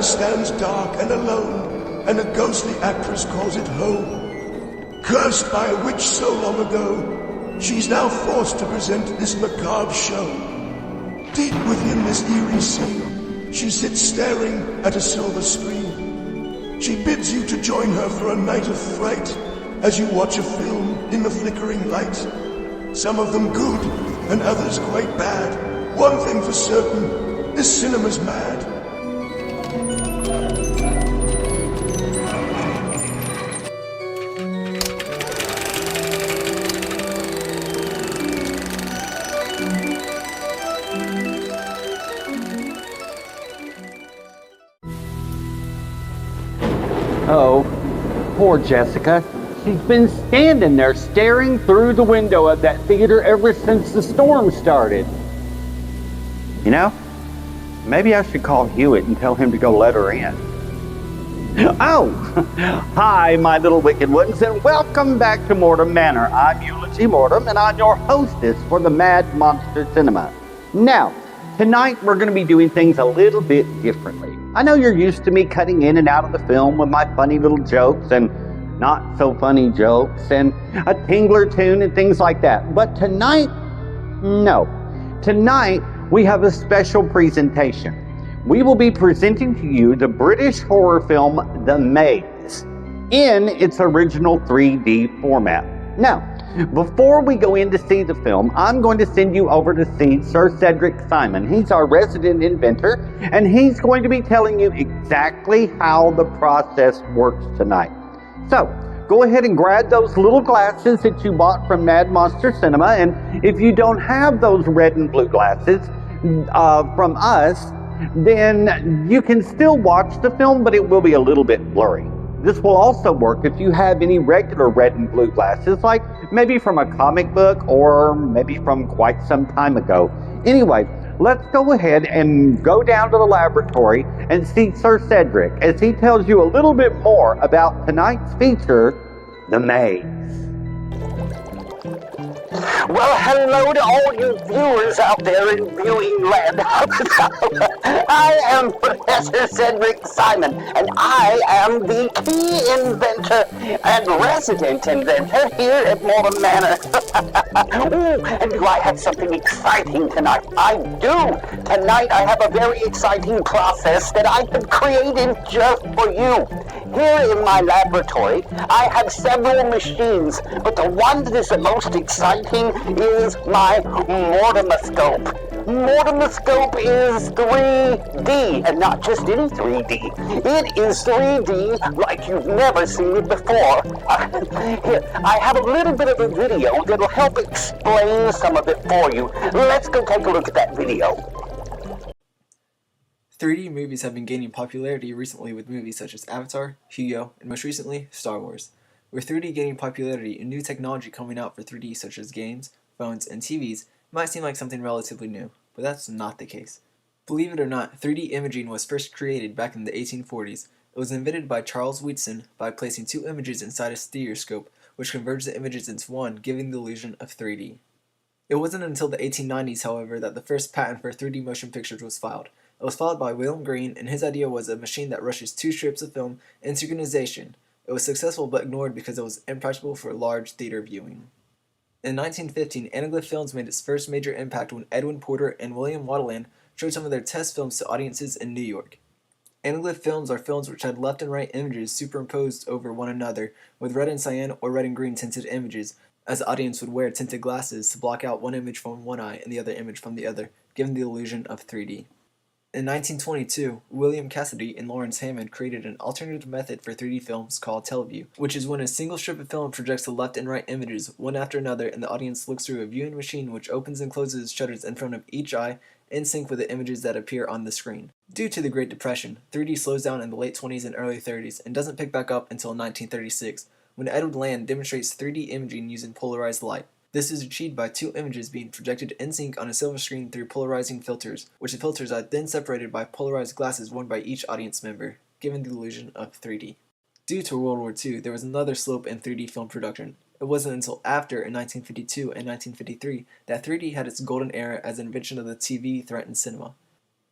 house stands dark and alone, and a ghostly actress calls it home. Cursed by a witch so long ago, she's now forced to present this macabre show. Deep within this eerie scene, she sits staring at a silver screen. She bids you to join her for a night of fright as you watch a film in the flickering light. Some of them good and others quite bad. One thing for certain, this cinema's mad. Oh, poor Jessica. She's been standing there staring through the window of that theater ever since the storm started. You know, maybe I should call Hewitt and tell him to go let her in. Oh, hi, my little wicked ones, and welcome back to Mortem Manor. I'm Eulogy Mortem, and I'm your hostess for the Mad Monster Cinema. Now, tonight we're going to be doing things a little bit differently. I know you're used to me cutting in and out of the film with my funny little jokes and not so funny jokes and a tingler tune and things like that. But tonight, no. Tonight, we have a special presentation. We will be presenting to you the British horror film The Maze in its original 3D format. Now, before we go in to see the film, I'm going to send you over to see Sir Cedric Simon. He's our resident inventor, and he's going to be telling you exactly how the process works tonight. So, go ahead and grab those little glasses that you bought from Mad Monster Cinema, and if you don't have those red and blue glasses from us, then you can still watch the film, but it will be a little bit blurry. This will also work if you have any regular red and blue glasses, like maybe from a comic book or maybe from quite some time ago. Anyway, let's go ahead and go down to the laboratory and see Sir Cedric as he tells you a little bit more about tonight's feature, The Maze. Well, hello to all you viewers out there in viewing land. I am Professor Cedric Simon, and I am the key inventor and resident inventor here at Mortem Manor. Ooh, and do I have something exciting tonight? I do! Tonight I have a very exciting process that I have created just for you. Here in my laboratory, I have several machines, but the one that is the most exciting is my mortemoscope. Mortemoscope is 3D, and not just any 3D. It is 3D like you've never seen it before. Here, I have a little bit of a video that'll help explain some of it for you. Let's go take a look at that video. 3D movies have been gaining popularity recently with movies such as Avatar, Hugo, and most recently, Star Wars. With 3D gaining popularity and new technology coming out for 3D such as games, phones, and TVs, it might seem like something relatively new, but that's not the case. Believe it or not, 3D imaging was first created back in the 1840s. It was invented by Charles Wheatstone by placing two images inside a stereoscope, which converged the images into one, giving the illusion of 3D. It wasn't until the 1890s, however, that the first patent for 3D motion pictures was filed. It was followed by William Green, and his idea was a machine that rushes two strips of film in synchronization. It was successful but ignored because it was impractical for large theater viewing. In 1915, Anaglyphic Films made its first major impact when Edwin Porter and William Waterland showed some of their test films to audiences in New York. Anaglyphic films are films which had left and right images superimposed over one another, with red and cyan or red and green tinted images, as the audience would wear tinted glasses to block out one image from one eye and the other image from the other, giving the illusion of 3D. In 1922, William Cassidy and Lawrence Hammond created an alternative method for 3D films called teleview, which is when a single strip of film projects the left and right images, one after another, and the audience looks through a viewing machine which opens and closes shutters in front of each eye in sync with the images that appear on the screen. Due to the Great Depression, 3D slows down in the late 20s and early 30s and doesn't pick back up until 1936, when Edward Land demonstrates 3D imaging using polarized light. This is achieved by two images being projected in sync on a silver screen through polarizing filters, which the filters are then separated by polarized glasses worn by each audience member, giving the illusion of 3D. Due to World War II, there was another slope in 3D film production. It wasn't until after, in 1952 and 1953, that 3D had its golden era as an invention of the TV threatened cinema.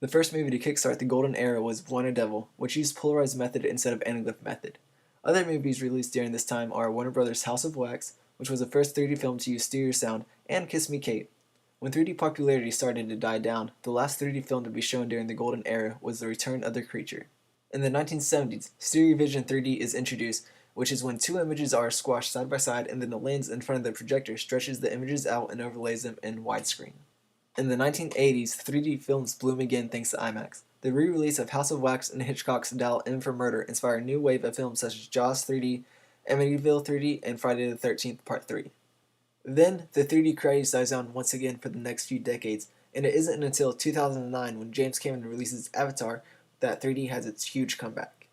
The first movie to kickstart the golden era was Wanted Devil, which used polarized method instead of anaglyphic method. Other movies released during this time are Warner Brothers' House of Wax, which was the first 3D film to use stereo sound, and Kiss Me Kate. When 3D popularity started to die down, the last 3D film to be shown during the golden era was The Return of the Creature. In the 1970s, Stereovision 3D is introduced, which is when two images are squashed side by side and then the lens in front of the projector stretches the images out and overlays them in widescreen. In the 1980s, 3D films bloom again thanks to IMAX. The re-release of House of Wax and Hitchcock's Dial M for Murder inspired a new wave of films such as Jaws 3D, Amityville 3D, and Friday the 13th Part 3. Then, the 3D craze dies down once again for the next few decades, and it isn't until 2009 when James Cameron releases Avatar that 3D has its huge comeback.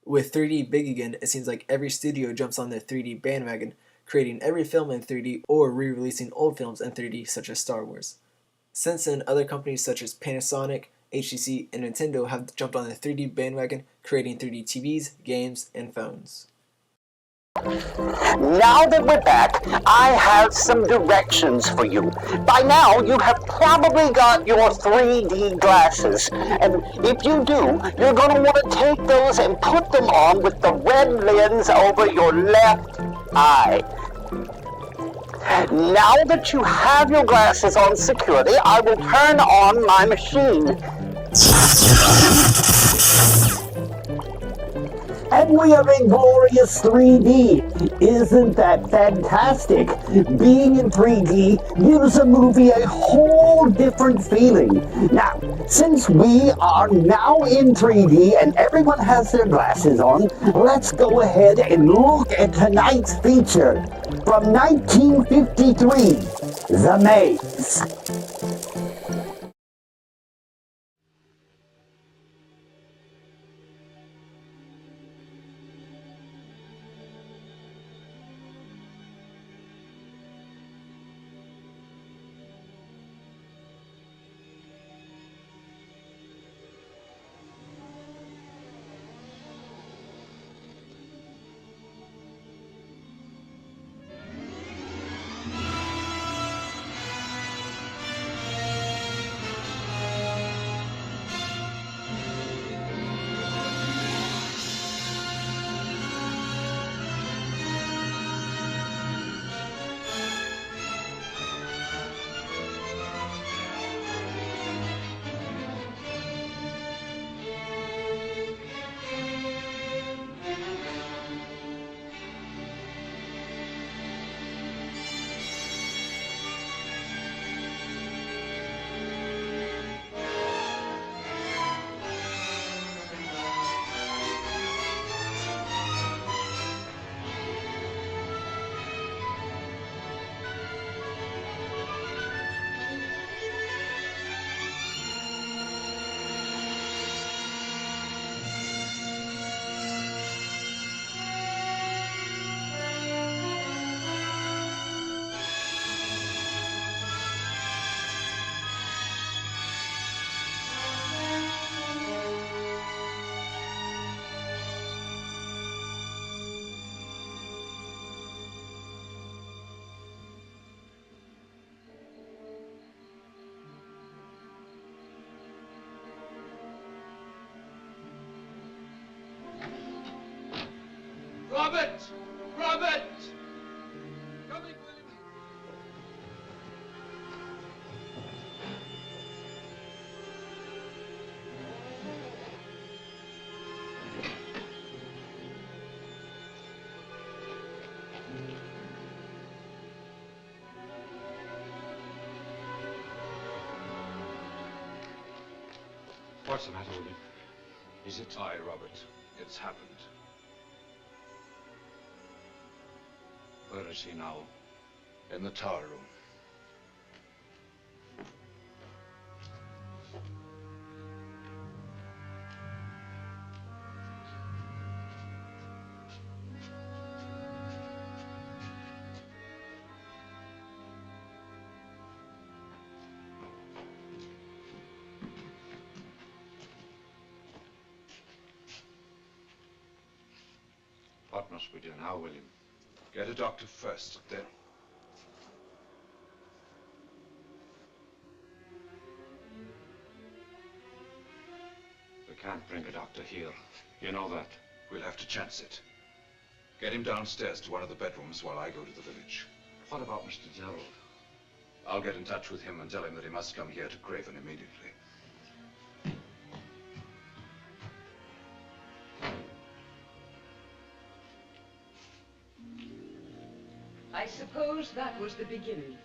With 3D big again, it seems like every studio jumps on the 3D bandwagon, creating every film in 3D or re-releasing old films in 3D such as Star Wars. Since then, other companies such as Panasonic, HTC, and Nintendo have jumped on the 3D bandwagon, creating 3D TVs, games, and phones. Now that we're back, I have some directions for you. By now, you have probably got your 3D glasses. And if you do, you're going to want to take those and put them on with the red lens over your left eye. Now that you have your glasses on securely, I will turn on my machine. And we are in glorious 3D. Isn't that fantastic? Being in 3D gives a movie a whole different feeling. Now, since we are now in 3D and everyone has their glasses on, let's go ahead and look at tonight's feature. From 1953, The Maze. Robert! Robert! Coming, William. What's the matter, William? Is it? Aye, Robert. It's happened. Where is he now? In the tower room. What must we do now, William? Get a doctor first, then. can't bring a doctor here. You know that. We'll have to chance it. Get him downstairs to one of the bedrooms while I go to the village. What about Mr. Gerald? I'll get in touch with him and tell him that he must come here to Craven immediately. I suppose that was the beginning.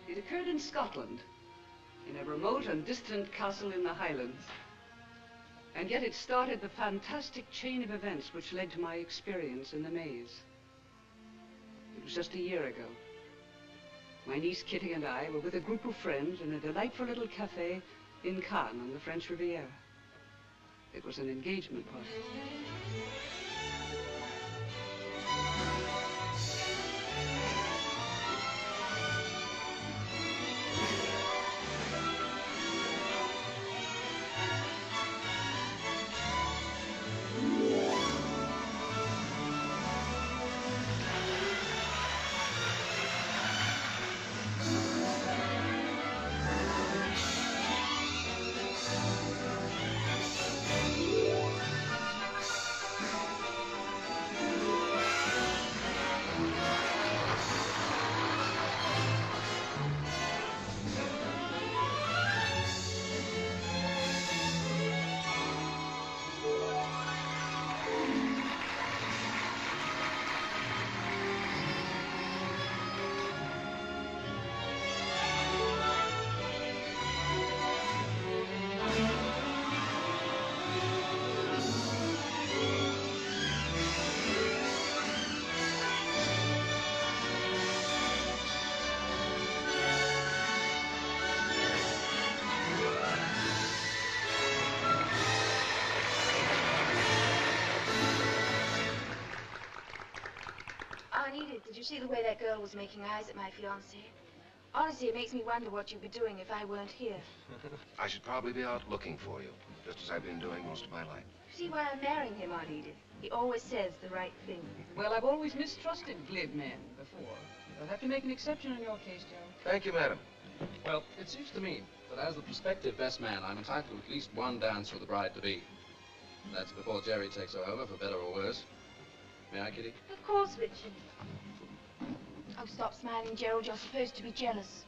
It occurred in Scotland, in a remote and distant castle in the Highlands. And yet it started the fantastic chain of events which led to my experience in the maze. It was just a year ago. My niece Kitty and I were with a group of friends in a delightful little cafe in Cannes on the French Riviera. It was an engagement party. Did you see the way that girl was making eyes at my fiancé? Honestly, it makes me wonder what you'd be doing if I weren't here. I should probably be out looking for you, just as I've been doing most of my life. See why I'm marrying him, Aunt Edith? He always says the right thing. Well, I've always mistrusted glib men before. I'll have to make an exception in your case, Gerald. Thank you, madam. Well, it seems to me that as the prospective best man, I'm entitled to at least one dance with the bride-to-be. That's before Jerry takes her over, for better or worse. May I, Kitty? Of course, Richard. Oh, stop smiling, Gerald. You're supposed to be jealous.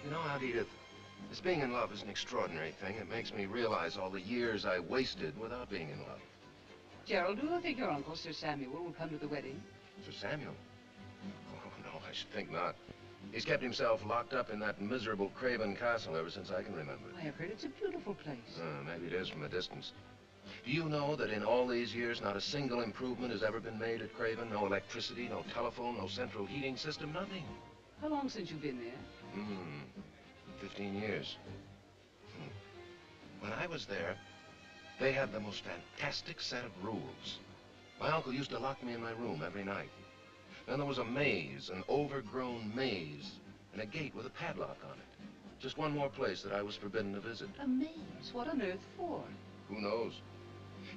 You know, Aunt Edith, this being in love is an extraordinary thing. It makes me realize all the years I wasted without being in love. Gerald, do you think your uncle, Sir Samuel, will come to the wedding? Sir Samuel? Oh, no, I should think not. He's kept himself locked up in that miserable Craven castle ever since I can remember. I have heard it's a beautiful place. Maybe it is from a distance. Do you know that in all these years, not a single improvement has ever been made at Craven? No electricity, no telephone, no central heating system, nothing. How long since you've been there? 15 years. When I was there, they had the most fantastic set of rules. My uncle used to lock me in my room every night. Then there was a maze, an overgrown maze, and a gate with a padlock on it. Just one more place that I was forbidden to visit. A maze? What on earth for? Who knows?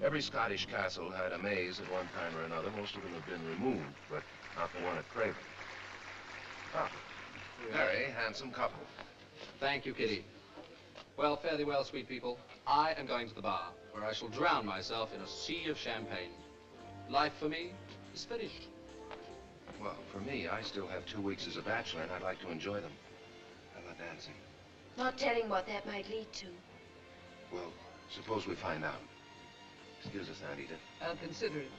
Every Scottish castle had a maze at one time or another. Most of them have been removed, but not the one at Craven. Ah, very handsome couple. Thank you, Kitty. Well, fare thee well, sweet people. I am going to the bar, where I shall drown myself in a sea of champagne. Life for me is finished. Well, for me, I still have 2 weeks as a bachelor, and I'd like to enjoy them. How about dancing? Not telling what that might lead to. Well, suppose we find out. Excuse us, Aunt Edith. I'll consider it.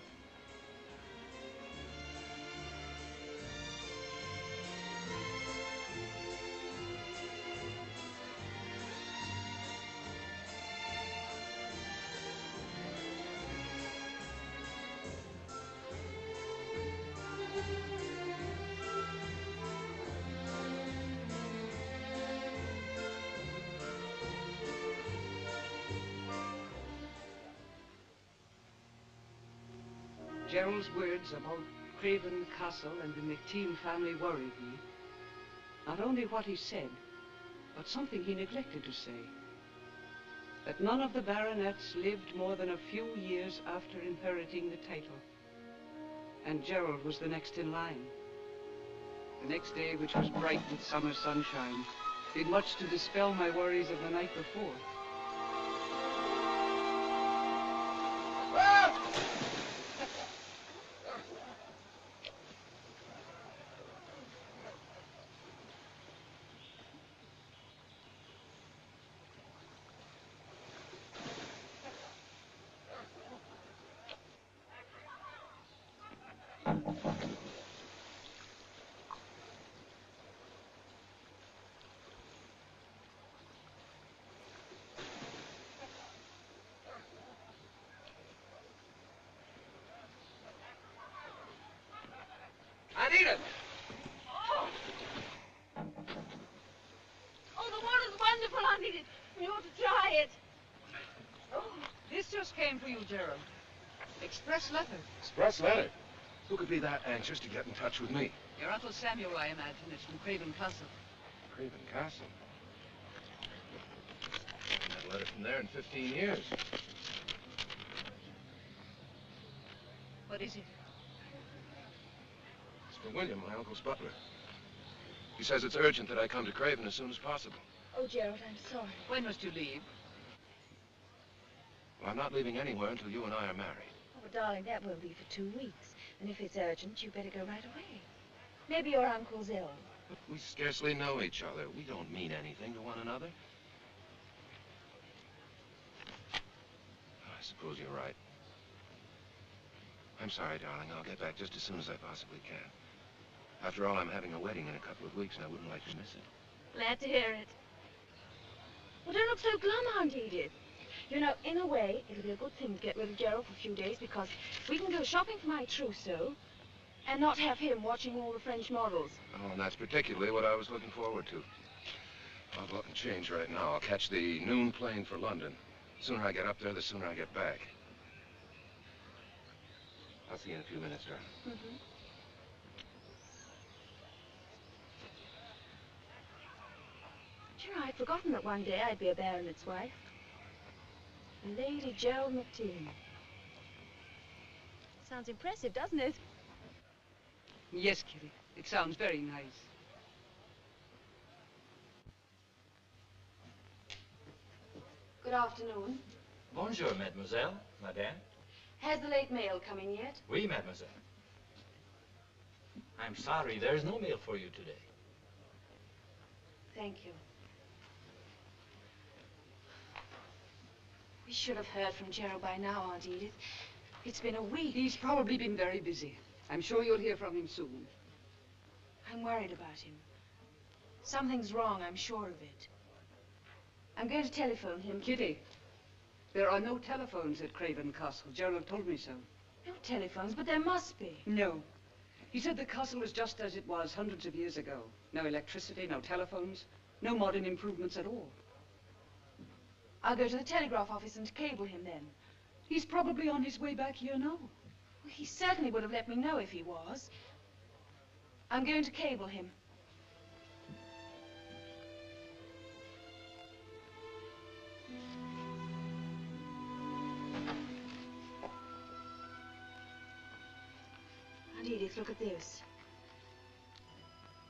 Gerald's words about Craven Castle and the McTeam family worried me. Not only what he said, but something he neglected to say. That none of the baronets lived more than a few years after inheriting the title. And Gerald was the next in line. The next day, which was bright with summer sunshine, did much to dispel my worries of the night before. I need it! Oh, the water's wonderful, I need it. We ought to try it. Oh, this just came for you, Gerald. Express letter. Express letter? Who could be that anxious to get in touch with me? Your Uncle Samuel, I imagine. It's from Craven Castle. Craven Castle? I haven't had a letter from there in 15 years. What is it? It's for William, my uncle's butler. He says it's urgent that I come to Craven as soon as possible. Oh, Gerald, I'm sorry. When must you leave? Well, I'm not leaving anywhere until you and I are married. Oh, darling, that won't be for 2 weeks. And if it's urgent, you better go right away. Maybe your uncle's ill. But we scarcely know each other. We don't mean anything to one another. I suppose you're right. I'm sorry, darling. I'll get back just as soon as I possibly can. After all, I'm having a wedding in a couple of weeks, and I wouldn't like to miss it. Glad to hear it. Well, don't look so glum, Aunt Edith. You know, in a way, it'll be a good thing to get rid of Gerald for a few days because we can go shopping for my trousseau and not have him watching all the French models. Oh, and that's particularly what I was looking forward to. I'll go up and change right now. I'll catch the noon plane for London. The sooner I get up there, the sooner I get back. I'll see you in a few minutes, darling. Mm-hmm. You know, I'd forgotten that one day I'd be a baronet's wife. Lady Gerald McTeague. Sounds impressive, doesn't it? Yes, Kitty. It sounds very nice. Good afternoon. Bonjour, mademoiselle, madame. Has the late mail come in yet? Oui, mademoiselle. I'm sorry, there's no mail for you today. Thank you. We should have heard from Gerald by now, Aunt Edith. It's been a week. He's probably been very busy. I'm sure you'll hear from him soon. I'm worried about him. Something's wrong, I'm sure of it. I'm going to telephone him. Kitty, there are no telephones at Craven Castle. Gerald told me so. No telephones, but there must be. No. He said the castle is just as it was hundreds of years ago. No electricity, no telephones, no modern improvements at all. I'll go to the telegraph office and cable him then. He's probably on his way back here now. Well, he certainly would have let me know if he was. I'm going to cable him. Aunt Edith, look at this.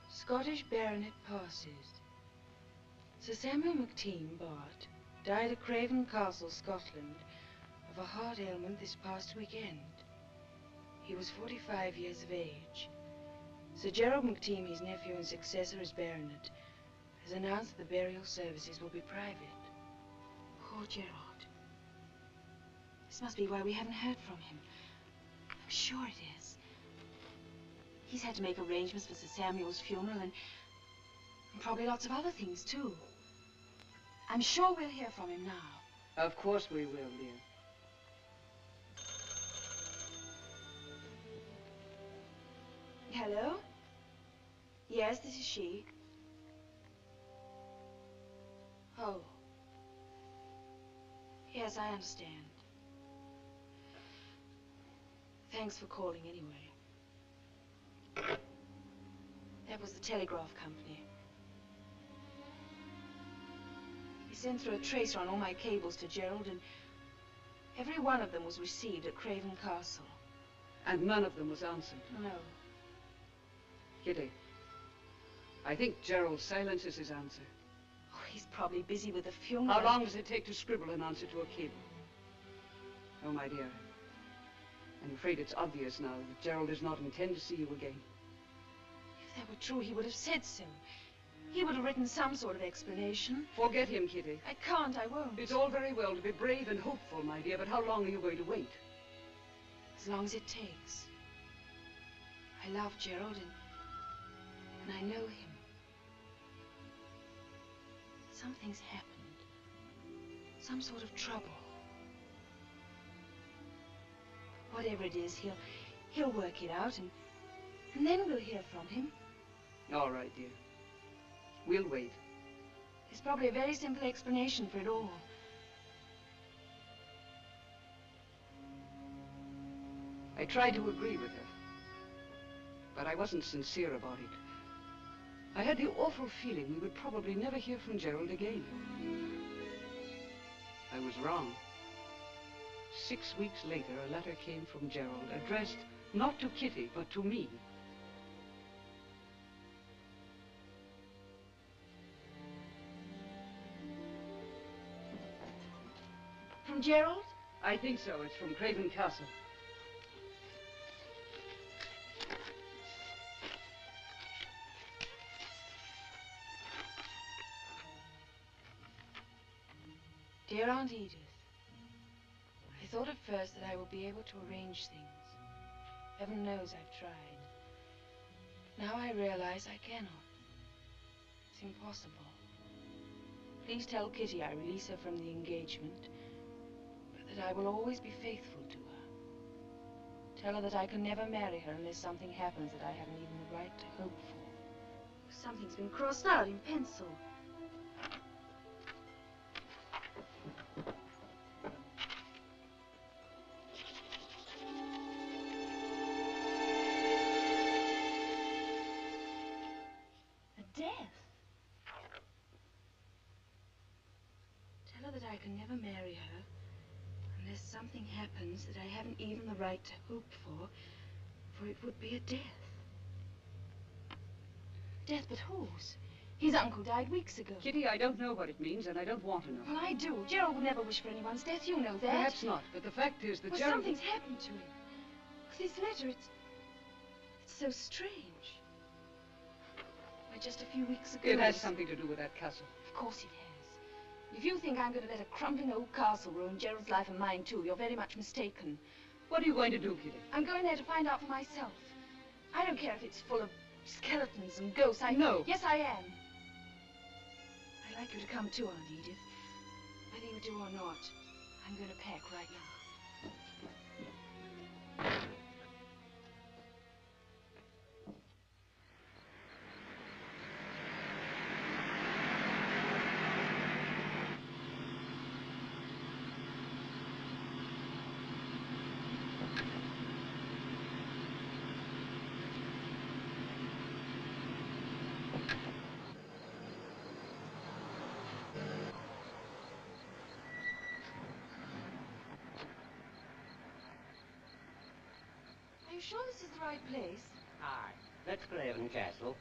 Scottish baronet passes. Sir Samuel McTeague, Bart, died at Craven Castle, Scotland, of a heart ailment this past weekend. He was 45 years of age. Sir Gerald McTeague, his nephew and successor as baronet, has announced that the burial services will be private. Poor Gerald. This must be why we haven't heard from him. I'm sure it is. He's had to make arrangements for Sir Samuel's funeral and probably lots of other things, too. I'm sure we'll hear from him now. Of course we will, dear. Hello? Yes, this is she. Oh. Yes, I understand. Thanks for calling anyway. That was the telegraph company. They sent through a tracer on all my cables to Gerald, and every one of them was received at Craven Castle. And none of them was answered. No. Kitty, I think Gerald's silence is his answer. Oh, he's probably busy with the funeral. How long does it take to scribble an answer to a cable? Oh, my dear. I'm afraid it's obvious now that Gerald does not intend to see you again. If that were true, he would have said so. He would have written some sort of explanation. Forget him, Kitty. I can't, I won't. It's all very well to be brave and hopeful, my dear, but how long are you going to wait? As long as it takes. I love Gerald and I know him. Something's happened. Some sort of trouble. Whatever it is, he'll work it out and then we'll hear from him. All right, dear. We'll wait. There's probably a very simple explanation for it all. I tried to agree with her, but I wasn't sincere about it. I had the awful feeling we would probably never hear from Gerald again. I was wrong. 6 weeks later, a letter came from Gerald, addressed not to Kitty, but to me. From Gerald? I think so. It's from Craven Castle. Dear Aunt Edith, I thought at first that I would be able to arrange things. Heaven knows I've tried. Now I realize I cannot. It's impossible. Please tell Kitty I release her from the engagement, but that I will always be faithful to her. Tell her that I can never marry her unless something happens that I haven't even the right to hope for. Something's been crossed out in pencil. I can never marry her unless something happens that I haven't even the right to hope for it would be a death. Death, but whose? His uncle died weeks ago. Kitty, I don't know what it means, and I don't want to know. Well, I do. Gerald would never wish for anyone's death. You know that. Perhaps not, but the fact is that well, Gerald... something's happened to him. This letter, it's so strange. Why, just a few weeks ago... It has something to do with that castle. Of course it has. If you think I'm going to let a crumbling old castle ruin Gerald's life and mine, too, you're very much mistaken. What are you going to do, Kitty? I'm going there to find out for myself. I don't care if it's full of skeletons and ghosts. No. Yes, I am. I'd like you to come, too, Aunt Edith. Whether you do or not, I'm going to pack right now. Are you sure this is the right place? Aye, that's Craven Castle.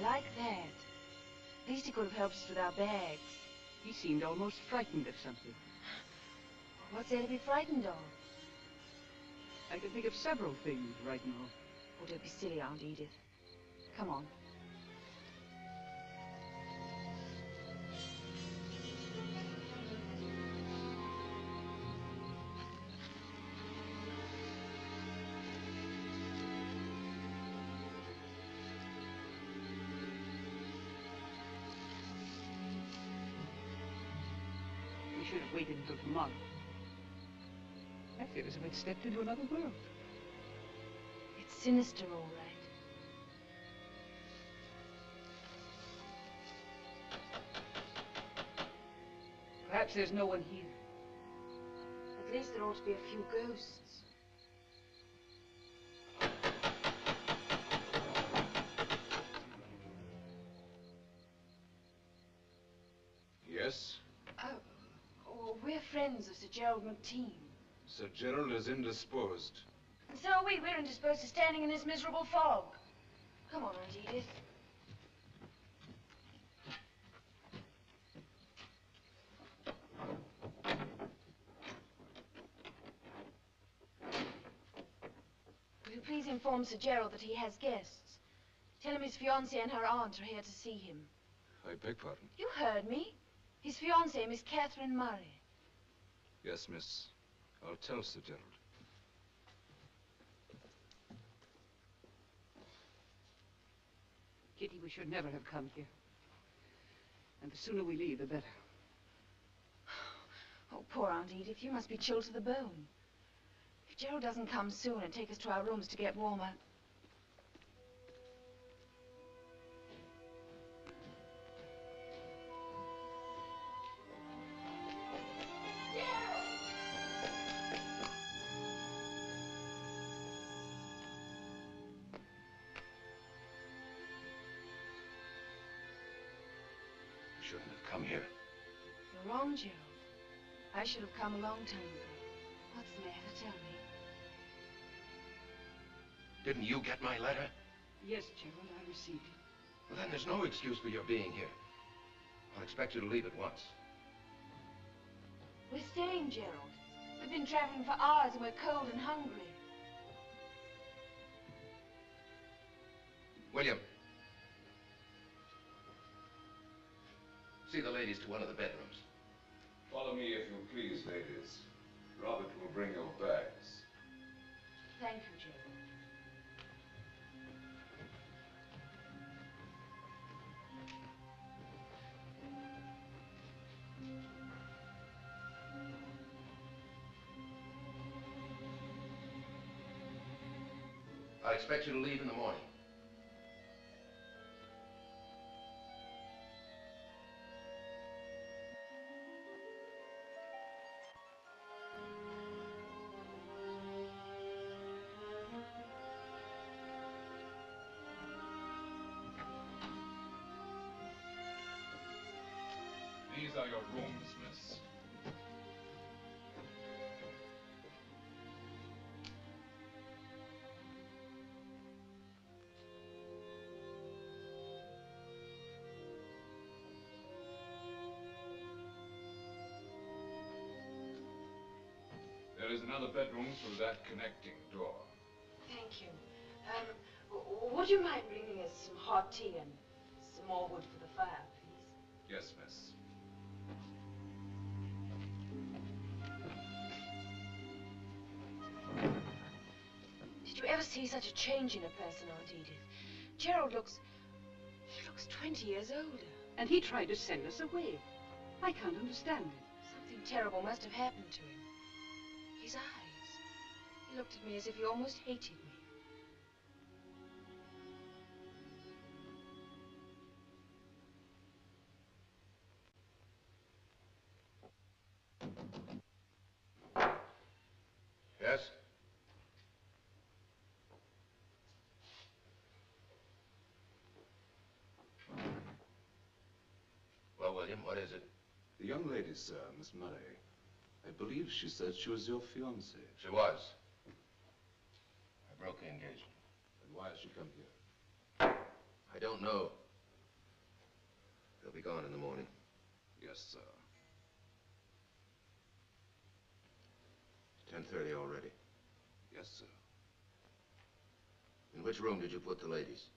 Like that. At least he could have helped us with our bags. He seemed almost frightened of something. What's there to be frightened of? I can think of several things right now. Oh, don't be silly, Aunt Edith. Come on. Should have waited until tomorrow. I feel as if I'd stepped into another world. It's sinister, all right. Perhaps there's no one here. At least there ought to be a few ghosts. Yes? Oh, we're friends of Sir Gerald McTeam. Sir Gerald is indisposed. And so are we. We're indisposed to standing in this miserable fog. Come on, Aunt Edith. Will you please inform Sir Gerald that he has guests? Tell him his fiancée and her aunt are here to see him. I beg pardon? You heard me. His fiancée, Miss Catherine Murray. Yes, miss. I'll tell Sir Gerald. Kitty, we should never have come here. And the sooner we leave, the better. Oh, poor Aunt Edith. You must be chilled to the bone. If Gerald doesn't come soon and take us to our rooms to get warmer... You shouldn't have come here. You're wrong, Gerald. I should have come a long time ago. What's the matter? Tell me. Didn't you get my letter? Yes, Gerald, I received it. Well, then there's no excuse for your being here. I'll expect you to leave at once. We're staying, Gerald. We've been traveling for hours and we're cold and hungry. William. See the ladies to one of the bedrooms. Follow me if you please, ladies. Robert will bring your bags. Thank you, Gerald. I expect you to leave in the morning. These are your rooms, miss. There is another bedroom through that connecting door. Thank you. Would you mind bringing us some hot tea and some more wood for the fire, please? Yes, miss. Did you ever see such a change in a person, Aunt Edith? Gerald looks 20 years older. And he tried to send us away. I can't understand it. Something terrible must have happened to him. His eyes. He looked at me as if he almost hated me. Yes? Well, William, what is it? The young lady, sir, Miss Murray. I believe she said she was your fiancée. She was. I broke the engagement. And why has she come here? I don't know. They'll be gone in the morning. Yes, sir. 10:30 already. Yes, sir. In which room did you put the ladies?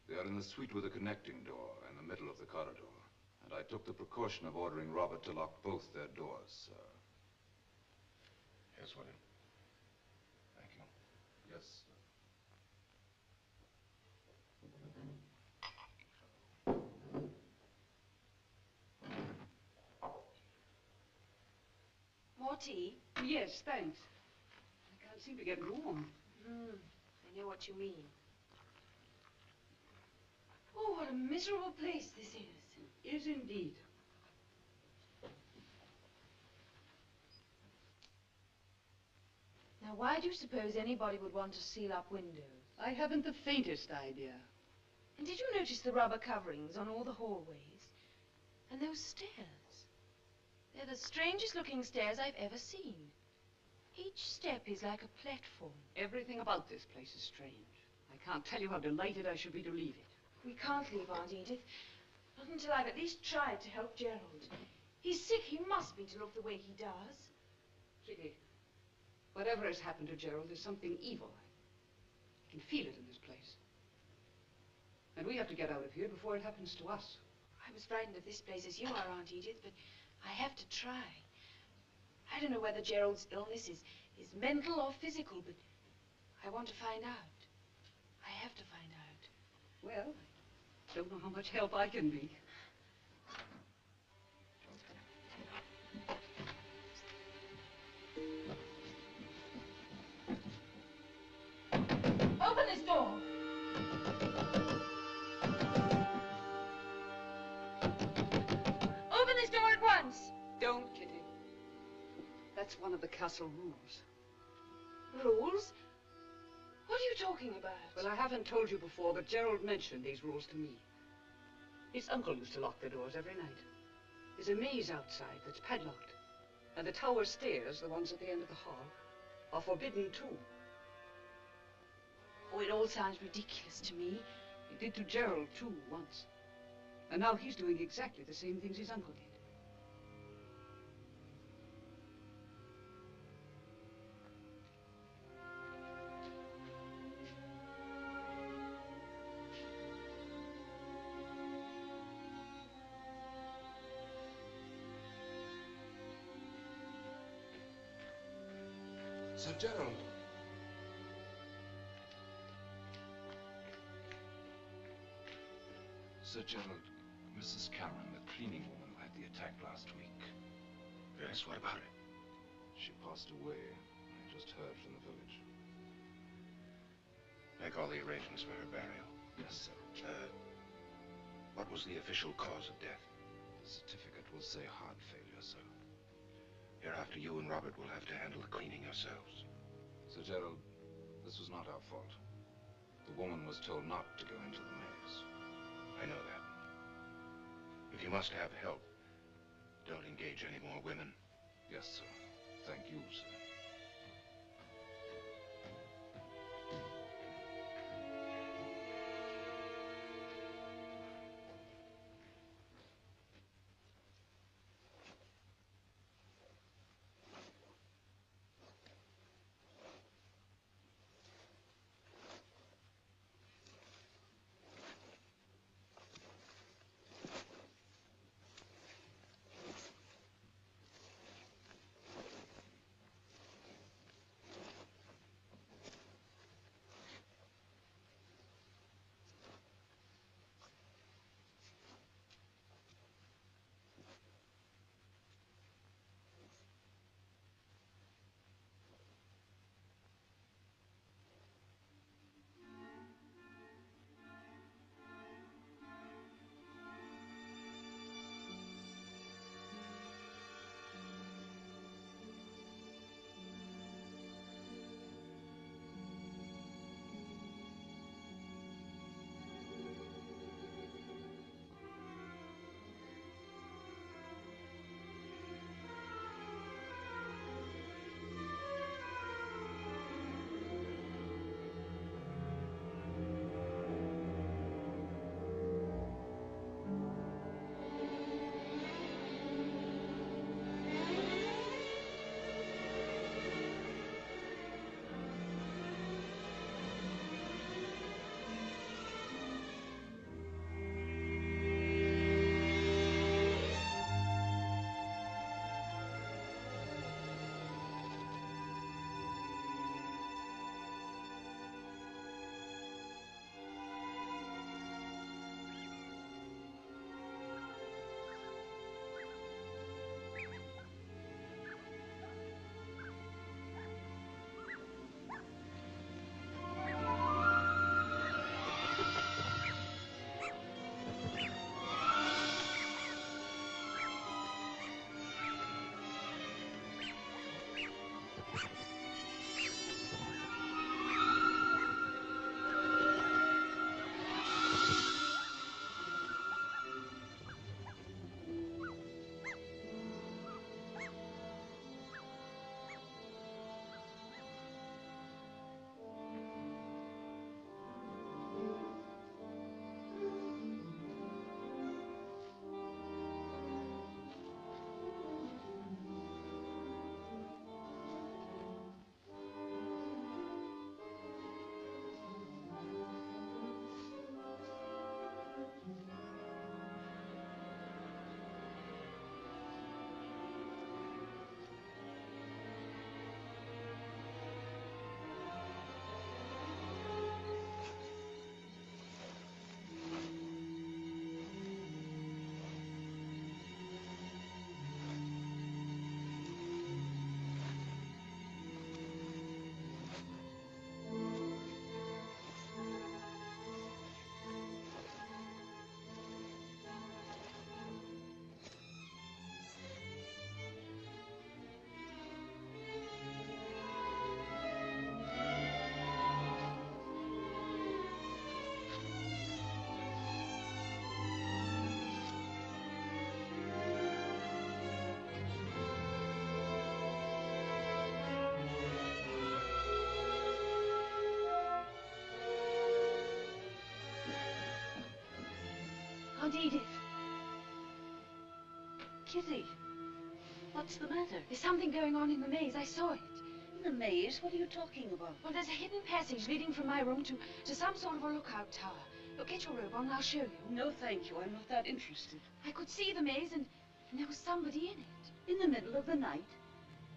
They are in the suite with a connecting door in the middle of the corridor. And I took the precaution of ordering Robert to lock both their doors, sir. Yes, William. Thank you. Yes, sir. More tea? Yes, thanks. I can't seem to get warm. I know what you mean. Oh, what a miserable place this is. Is indeed. Now, why do you suppose anybody would want to seal up windows? I haven't the faintest idea. And did you notice the rubber coverings on all the hallways? And those stairs? They're the strangest looking stairs I've ever seen. Each step is like a platform. Everything about this place is strange. I can't tell you how delighted I should be to leave it. We can't leave, Aunt Edith. Not until I've at least tried to help Gerald. He's sick. He must be to look the way he does. Kitty, whatever has happened to Gerald, there's something evil. I can feel it in this place. And we have to get out of here before it happens to us. I was frightened of this place as you are, Aunt Edith, but I have to try. I don't know whether Gerald's illness is mental or physical, but I want to find out. I have to find out. Well, I don't know how much help I can be. Open this door! Open this door at once! Don't, Kitty. That's one of the castle rules. Rules? What are you talking about? Well, I haven't told you before, but Gerald mentioned these rules to me. His uncle used to lock the doors every night. There's a maze outside that's padlocked. And the tower stairs, the ones at the end of the hall, are forbidden too. Oh, it all sounds ridiculous to me. It did to Gerald too, once. And now he's doing exactly the same things his uncle did. Sir Gerald. Sir Gerald, Mrs. Cameron, the cleaning woman who had the attack last week. Yes, what about it? She passed away. I just heard from the village. Make all the arrangements for her burial. Yes, sir. What was the official cause of death? The certificate will say heart failure, sir. Hereafter, you and Robert will have to handle the cleaning yourselves. Sir Gerald, this was not our fault. The woman was told not to go into the maze. I know that. If you must have help, don't engage any more women. Yes, sir. Thank you, sir. Edith. Kitty, what's the matter? There's something going on in the maze. I saw it. In the maze? What are you talking about? Well, there's a hidden passage leading from my room to some sort of a lookout tower. Look, get your robe on and I'll show you. No, thank you. I'm not that interested. I could see the maze and there was somebody in it. In the middle of the night?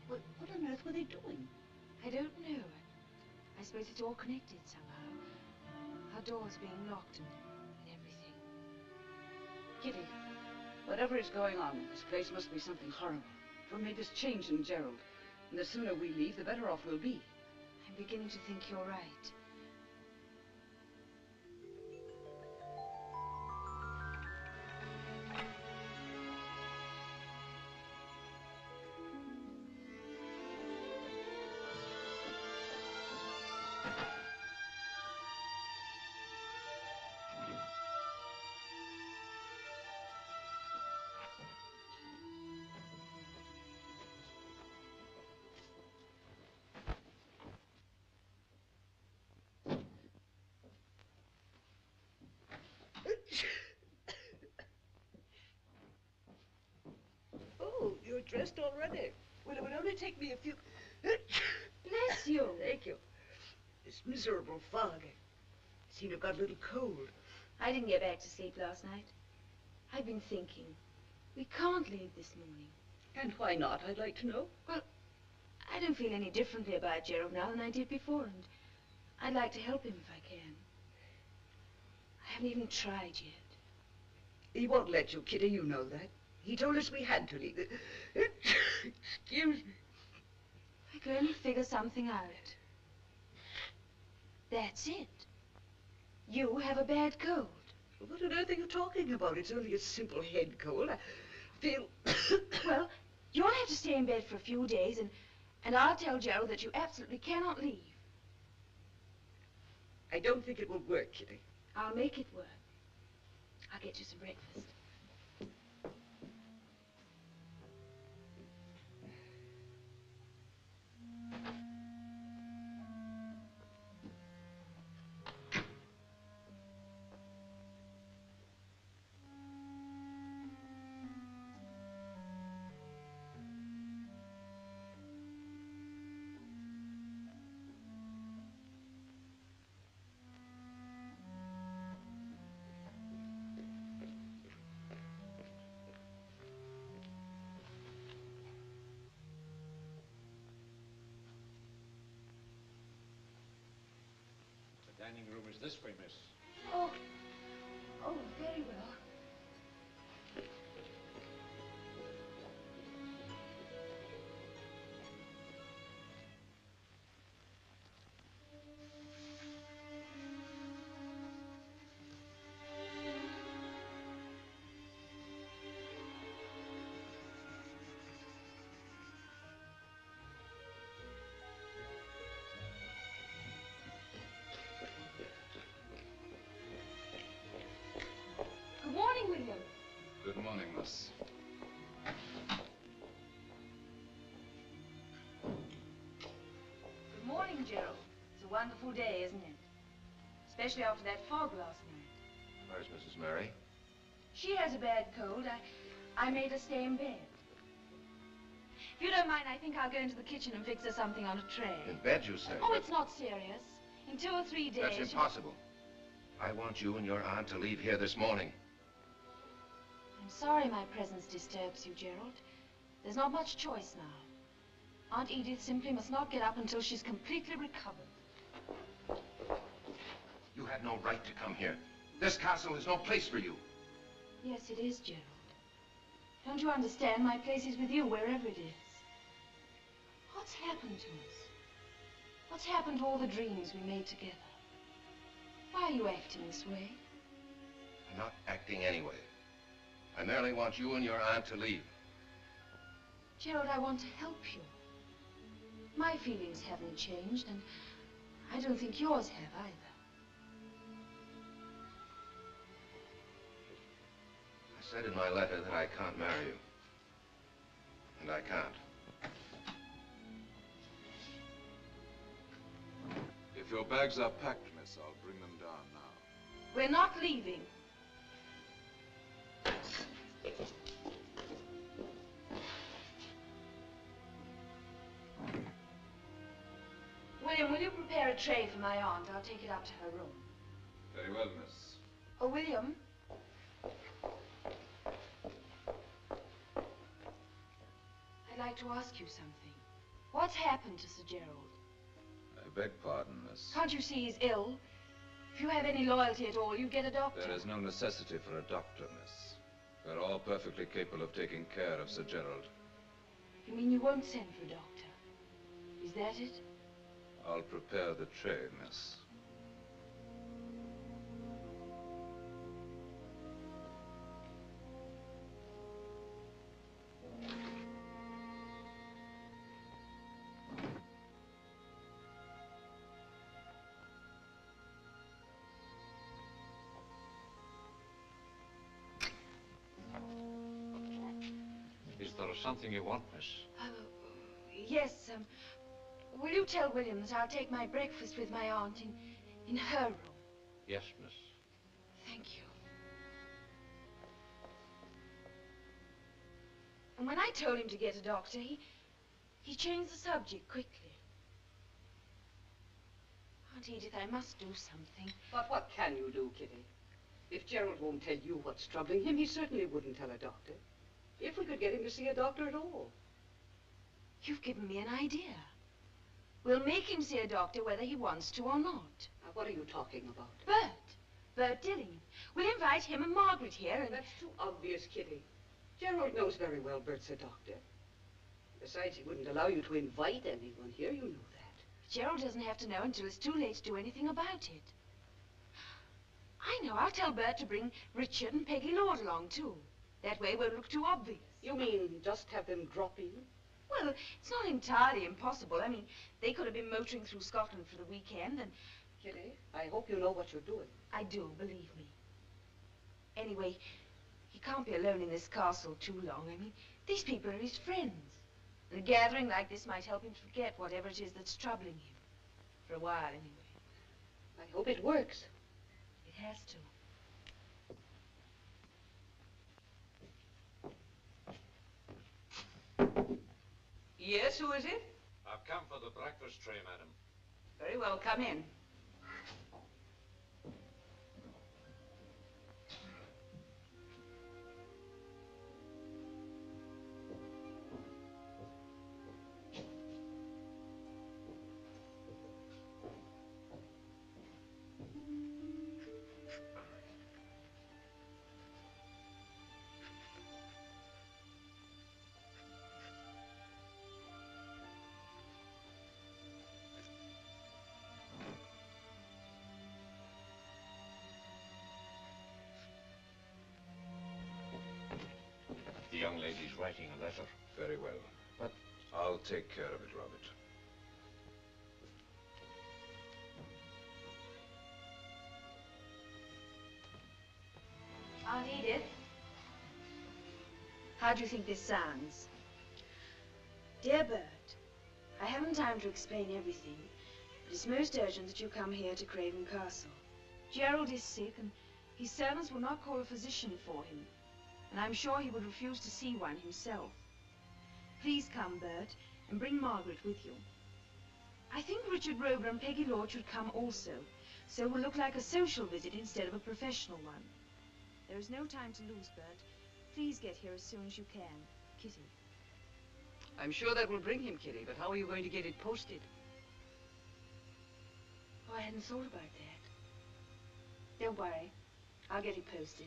What on earth were they doing? I don't know. I suppose it's all connected somehow. Our doors being locked and everything. Kitty, whatever is going on in this place must be something horrible. What made this change in Gerald? And the sooner we leave, the better off we'll be. I'm beginning to think you're right. Oh, you're dressed already. Well, it would only take me a few... Bless you. Thank you. This miserable fog. I seem to have got a little cold. I didn't get back to sleep last night. I've been thinking. We can't leave this morning. And why not, I'd like to know? Well, I don't feel any differently about Gerald now than I did before, and I'd like to help him if I can. I haven't even tried yet. He won't let you, Kitty, you know that. He told us we had to leave. Excuse me. I could only figure something out. That's it. You have a bad cold. What on earth are you talking about? It's only a simple head cold. I feel... Well, you'll have to stay in bed for a few days, and I'll tell Gerald that you absolutely cannot leave. I don't think it will work, Kitty. I'll make it work. I'll get you some breakfast. The dining room is this way, miss. Oh, very well. Good morning, William. Good morning, miss. Good morning, Gerald. It's a wonderful day, isn't it? Especially after that fog last night. Where's Mrs. Mary? She has a bad cold. I made her stay in bed. If you don't mind, I think I'll go into the kitchen and fix her something on a tray. In bed, you say? Oh, it's not serious. In 2 or 3 days... That's impossible. I want you and your aunt to leave here this morning. I'm sorry my presence disturbs you, Gerald. There's not much choice now. Aunt Edith simply must not get up until she's completely recovered. You had no right to come here. This castle is no place for you. Yes, it is, Gerald. Don't you understand? My place is with you, wherever it is. What's happened to us? What's happened to all the dreams we made together? Why are you acting this way? I'm not acting anyway. I merely want you and your aunt to leave. Gerald, I want to help you. My feelings haven't changed, and I don't think yours have either. I said in my letter that I can't marry you. And I can't. If your bags are packed, miss, I'll bring them down now. We're not leaving. William, will you prepare a tray for my aunt? I'll take it up to her room. Very well, miss. Oh, William. I'd like to ask you something. What's happened to Sir Gerald? I beg pardon, miss. Can't you see he's ill? If you have any loyalty at all, you get a doctor. There is no necessity for a doctor, miss. We're all perfectly capable of taking care of Sir Gerald. You mean you won't send for a doctor? Is that it? I'll prepare the tray, miss. Is there something you want, miss? Yes, will you tell William that I'll take my breakfast with my aunt in her room? Yes, miss. Thank you. And when I told him to get a doctor, he changed the subject quickly. Aunt Edith, I must do something. But what can you do, Kitty? If Gerald won't tell you what's troubling him, he certainly wouldn't tell a doctor. If we could get him to see a doctor at all. You've given me an idea. We'll make him see a doctor whether he wants to or not. Now, what are you talking about? Bert Dilling. We'll invite him and Margaret here and... That's too obvious, Kitty. Gerald knows very well Bert's a doctor. Besides, he wouldn't allow you to invite anyone here, you know that. Gerald doesn't have to know until it's too late to do anything about it. I know, I'll tell Bert to bring Richard and Peggy Lord along too. That way it won't look too obvious. You mean just have them drop in? Well, it's not entirely impossible. I mean, they could have been motoring through Scotland for the weekend and... Kitty, I hope you know what you're doing. I do, believe me. Anyway, he can't be alone in this castle too long. I mean, these people are his friends. And a gathering like this might help him forget whatever it is that's troubling him. For a while, anyway. I hope it works. It has to. Yes, who is it? I've come for the breakfast tray, madam. Very well, come in. The young lady's writing a letter. Very well. But I'll take care of it, Robert. Aunt Edith, how do you think this sounds? Dear Bert, I haven't time to explain everything, but it's most urgent that you come here to Craven Castle. Gerald is sick, and his servants will not call a physician for him, and I'm sure he would refuse to see one himself. Please come, Bert, and bring Margaret with you. I think Richard Rover and Peggy Lord should come also, so it will look like a social visit instead of a professional one. There is no time to lose, Bert. Please get here as soon as you can. Kitty. I'm sure that will bring him, Kitty, but how are you going to get it posted? Oh, I hadn't thought about that. Don't worry. I'll get it posted.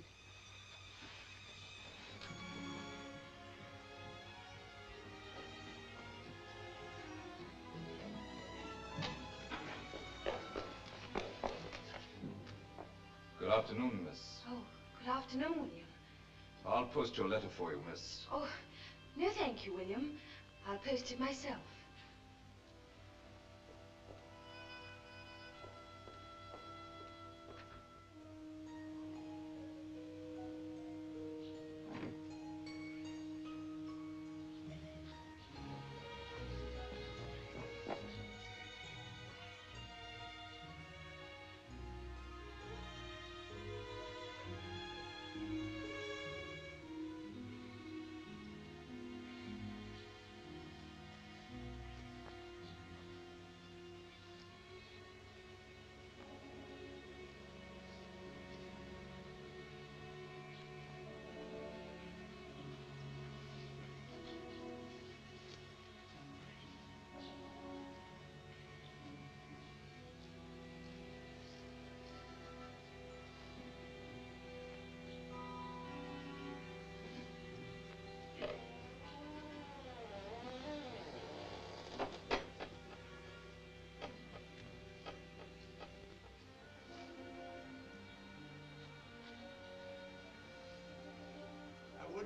Good afternoon, miss. Oh, good afternoon, William. I'll post your letter for you, miss. Oh, no thank you, William. I'll post it myself.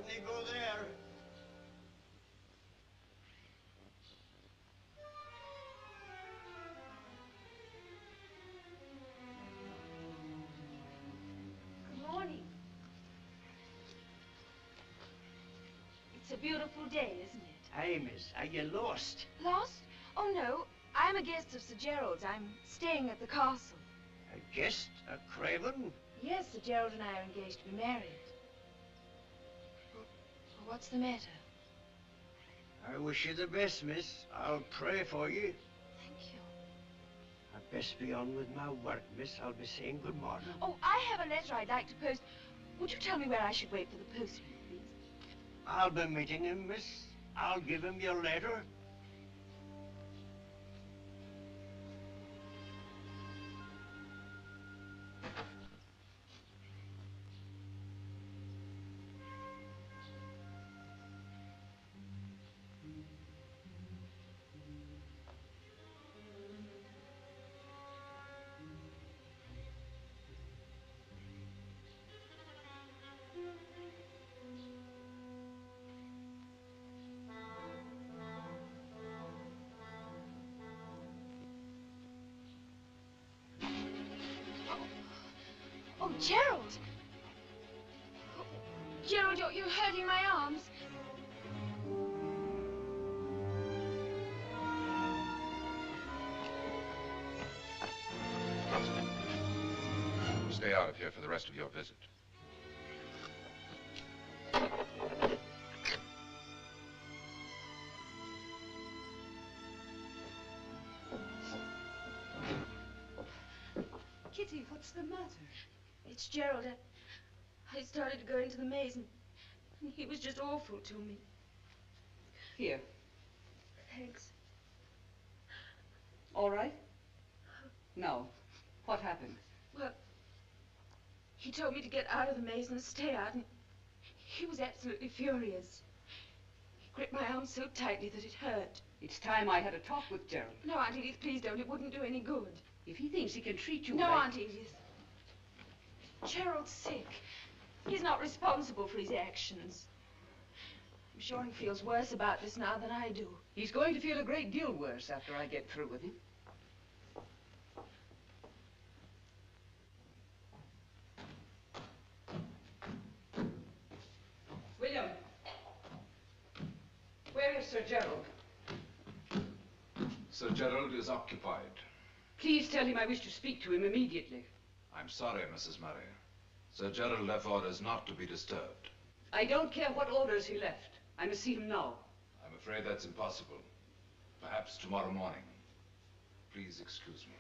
they go there. Good morning. It's a beautiful day, isn't it? Aye, miss. Are you lost? Lost? Oh, no. I'm a guest of Sir Gerald's. I'm staying at the castle. A guest? A craven? Yes, Sir Gerald and I are engaged to be married. Well, what's the matter? I wish you the best, miss. I'll pray for you. Thank you. I'd best be on with my work, miss. I'll be saying good morning. Oh, I have a letter I'd like to post. Would you tell me where I should wait for the postman, please? I'll be meeting him, miss. I'll give him your letter. Oh, Gerald! Oh, Gerald, you're hurting my arms. Stay out of here for the rest of your visit. Kitty, what's the matter? It's Gerald. I started to go into the maze and he was just awful to me. Here. Thanks. All right? Now, what happened? Well, he told me to get out of the maze and stay out, and he was absolutely furious. He gripped my arm so tightly that it hurt. It's time I had a talk with Gerald. No, Aunt Edith, please don't. It wouldn't do any good. If he thinks he can treat you No, like... Aunt Edith. Gerald's sick. He's not responsible for his actions. I'm sure he feels worse about this now than I do. He's going to feel a great deal worse after I get through with him. William. Where is Sir Gerald? Sir Gerald is occupied. Please tell him I wish to speak to him immediately. I'm sorry, Mrs. Murray. Sir Gerald left orders not to be disturbed. I don't care what orders he left. I must see him now. I'm afraid that's impossible. Perhaps tomorrow morning. Please excuse me.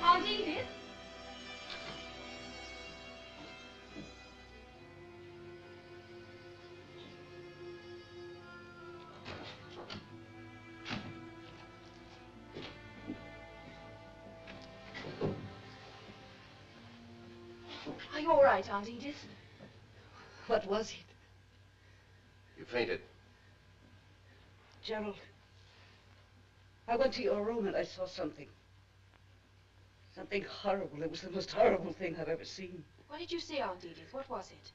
Aunt Edith? Are you all right, Aunt Edith? What was it? You fainted. Gerald, I went to your room and I saw something. Something horrible. It was the most horrible thing I've ever seen. What did you see, Aunt Edith? What was it?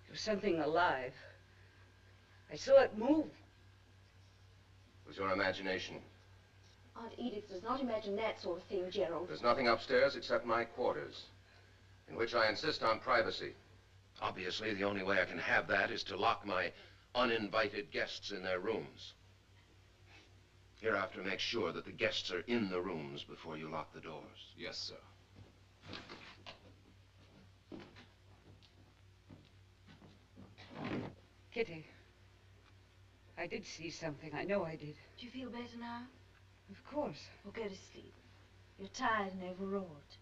It was something alive. I saw it move. It was your imagination. Aunt Edith does not imagine that sort of thing, Gerald. There's nothing upstairs except my quarters, in which I insist on privacy. Obviously, the only way I can have that is to lock my uninvited guests in their rooms. Hereafter, make sure that the guests are in the rooms before you lock the doors. Yes, sir. Kitty, I did see something. I know I did. Do you feel better now? Of course. Well, go to sleep. You're tired and overwrought.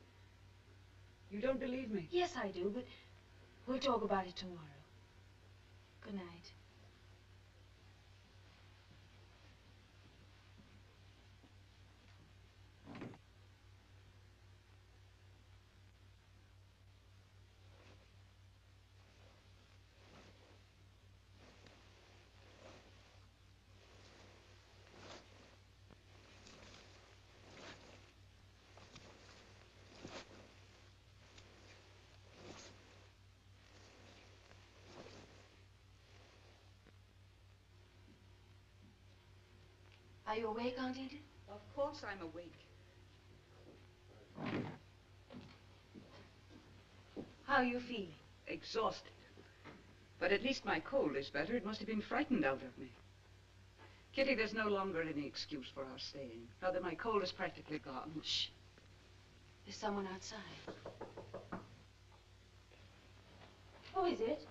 You don't believe me? Yes, I do, but we'll talk about it tomorrow. Good night. Are you awake, Aunt Edith? Of course I'm awake. How are you feeling? Exhausted. But at least my cold is better. It must have been frightened out of me. Kitty, there's no longer any excuse for our staying. Now that my cold is practically gone. Shh. There's someone outside. Who is it?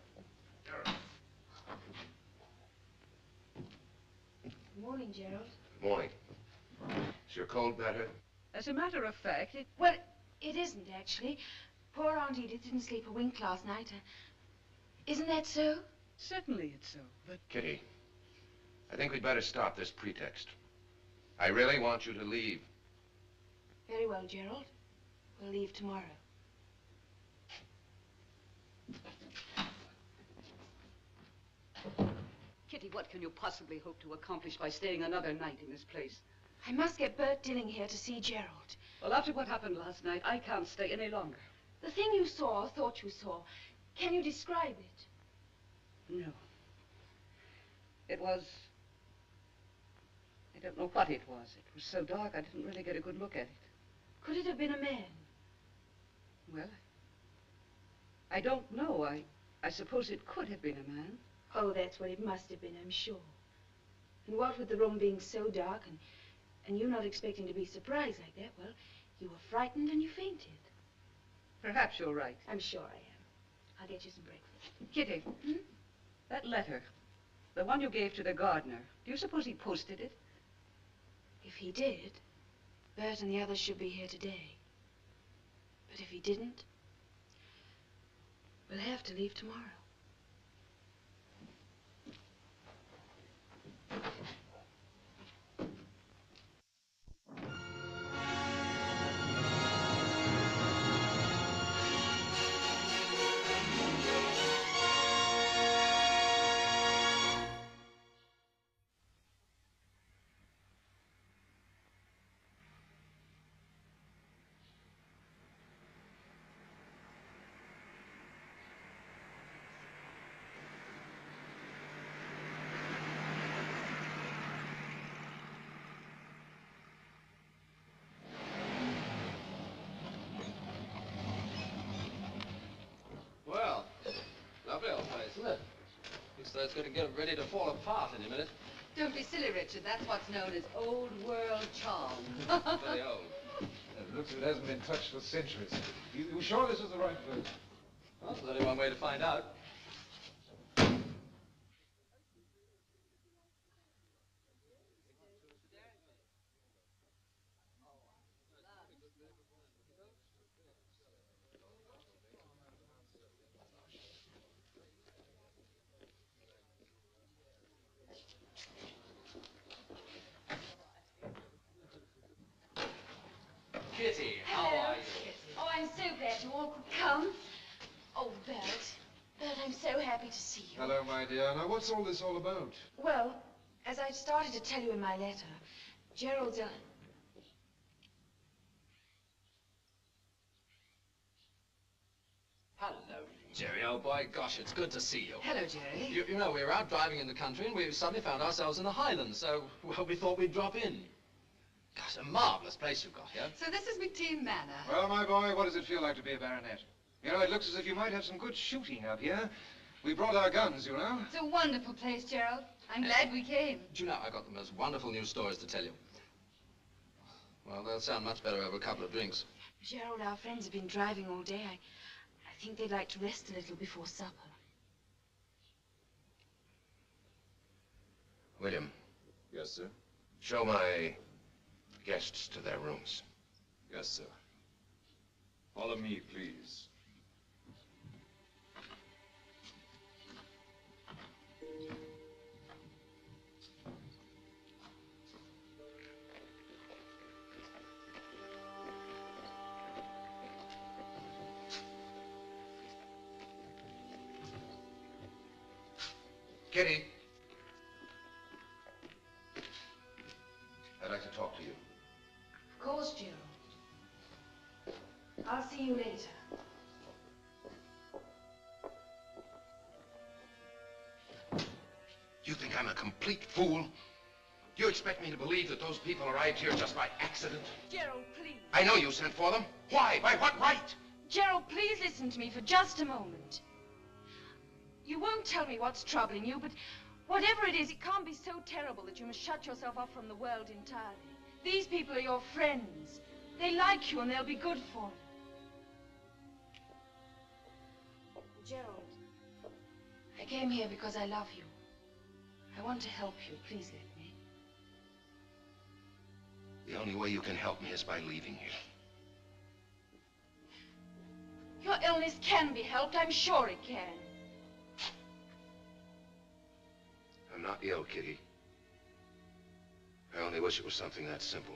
Good morning, Gerald. Good morning. Is your cold better? As a matter of fact, it... Well, it isn't, actually. Poor Aunt Edith didn't sleep a wink last night. Isn't that so? Certainly it's so, but... Kitty, I think we'd better stop this pretext. I really want you to leave. Very well, Gerald. We'll leave tomorrow. Kitty, what can you possibly hope to accomplish by staying another night in this place? I must get Bert Dilling here to see Gerald. Well, after what happened last night, I can't stay any longer. The thing you saw, or thought you saw, can you describe it? No. It was... I don't know what it was. It was so dark I didn't really get a good look at it. Could it have been a man? Well, I don't know. I suppose it could have been a man. Oh, that's what it must have been, I'm sure. And what with the room being so dark and you not expecting to be surprised like that, well, you were frightened and you fainted. Perhaps you're right. I'm sure I am. I'll get you some breakfast. Kitty, that letter, the one you gave to the gardener, do you suppose he posted it? If he did, Bert and the others should be here today. But if he didn't, we'll have to leave tomorrow. Well, lovely old place, isn't it? Looks like it's going to get ready to fall apart any minute. Don't be silly, Richard. That's what's known as old world charm. Very old. It looks like it hasn't been touched for centuries. You sure this is the right place? Well, there's only one way to find out. Kitty, how are you? Oh, I'm so glad you all could come. Bert. Bert, I'm so happy to see you. Hello, my dear. Now, what's all this all about? Well, as I started to tell you in my letter, Gerald's a... Hello, Jerry, old boy. Gosh, it's good to see you. Hello, Jerry. You know, we were out driving in the country and we suddenly found ourselves in the Highlands, so, well, we thought we'd drop in. Gosh, a marvelous place you've got here. So this is McTeam Manor. Well, my boy, what does it feel like to be a baronet? You know, it looks as if you might have some good shooting up here. We brought our guns, you know. It's a wonderful place, Gerald. I'm glad we came. Do you know, I've got the most wonderful news stories to tell you. Well, they'll sound much better over a couple of drinks. Gerald, our friends have been driving all day. I think they'd like to rest a little before supper. William. Yes, sir? Show my guests to their rooms. Yes, sir. Follow me, please. Kitty. I'd like to talk to you. Of course, Gerald. I'll see you later. You think I'm a complete fool? You expect me to believe that those people arrived here just by accident? Gerald, please. I know you sent for them. Why? By what right? Gerald, please listen to me for just a moment. You won't tell me what's troubling you, but whatever it is, it can't be so terrible that you must shut yourself off from the world entirely. These people are your friends. They like you and they'll be good for you. Gerald, I came here because I love you. I want to help you. Please let me. The only way you can help me is by leaving here. Your illness can be helped. I'm sure it can. I'm not ill, Kitty. I only wish it was something that simple.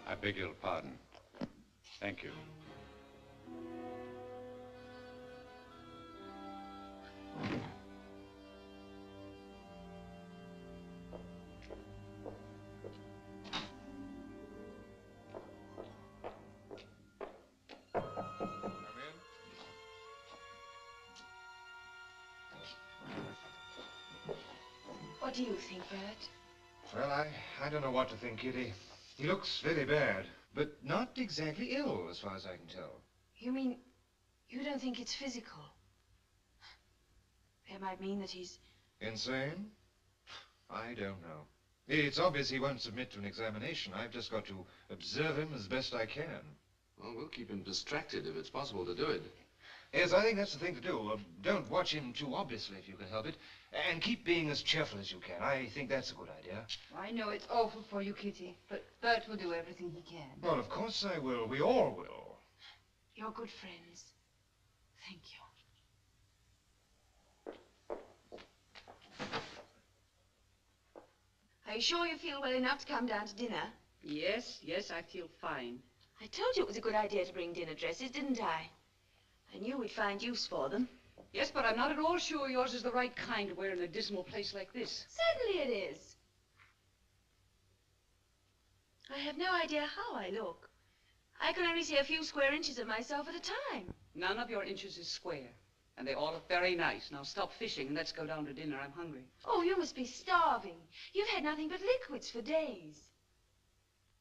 I beg your pardon. Thank you. What do you think, Bert? Well, I don't know what to think, Kitty. He looks very bad, but not exactly ill, as far as I can tell. You mean you don't think it's physical? That might mean that he's... Insane? I don't know. It's obvious he won't submit to an examination. I've just got to observe him as best I can. Well, we'll keep him distracted if it's possible to do it. Yes, I think that's the thing to do. Don't watch him too obviously if you can help it. And keep being as cheerful as you can. I think that's a good idea. I know it's awful for you, Kitty, but Bert will do everything he can. Well, of course I will. We all will. You're good friends. Thank you. Are you sure you feel well enough to come down to dinner? Yes, I feel fine. I told you it was a good idea to bring dinner dresses, didn't I? I knew we'd find use for them. Yes, but I'm not at all sure yours is the right kind to wear in a dismal place like this. Certainly it is. I have no idea how I look. I can only see a few square inches of myself at a time. None of your inches is square, and they all look very nice. Now stop fishing and let's go down to dinner. I'm hungry. Oh, you must be starving. You've had nothing but liquids for days.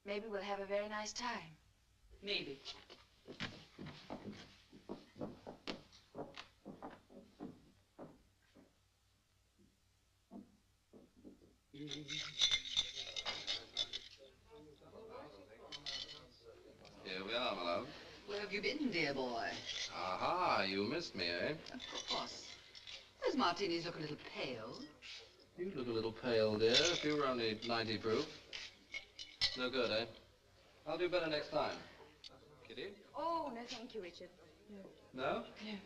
Maybe we'll have a very nice time. Maybe. Here we are, my love. Where have you been, dear boy? Aha, you missed me, eh? Of course. Those martinis look a little pale. You look a little pale, dear. If you were only 90 proof. No good, eh? I'll do better next time. Kitty? Oh, no, thank you, Richard. No. No? No.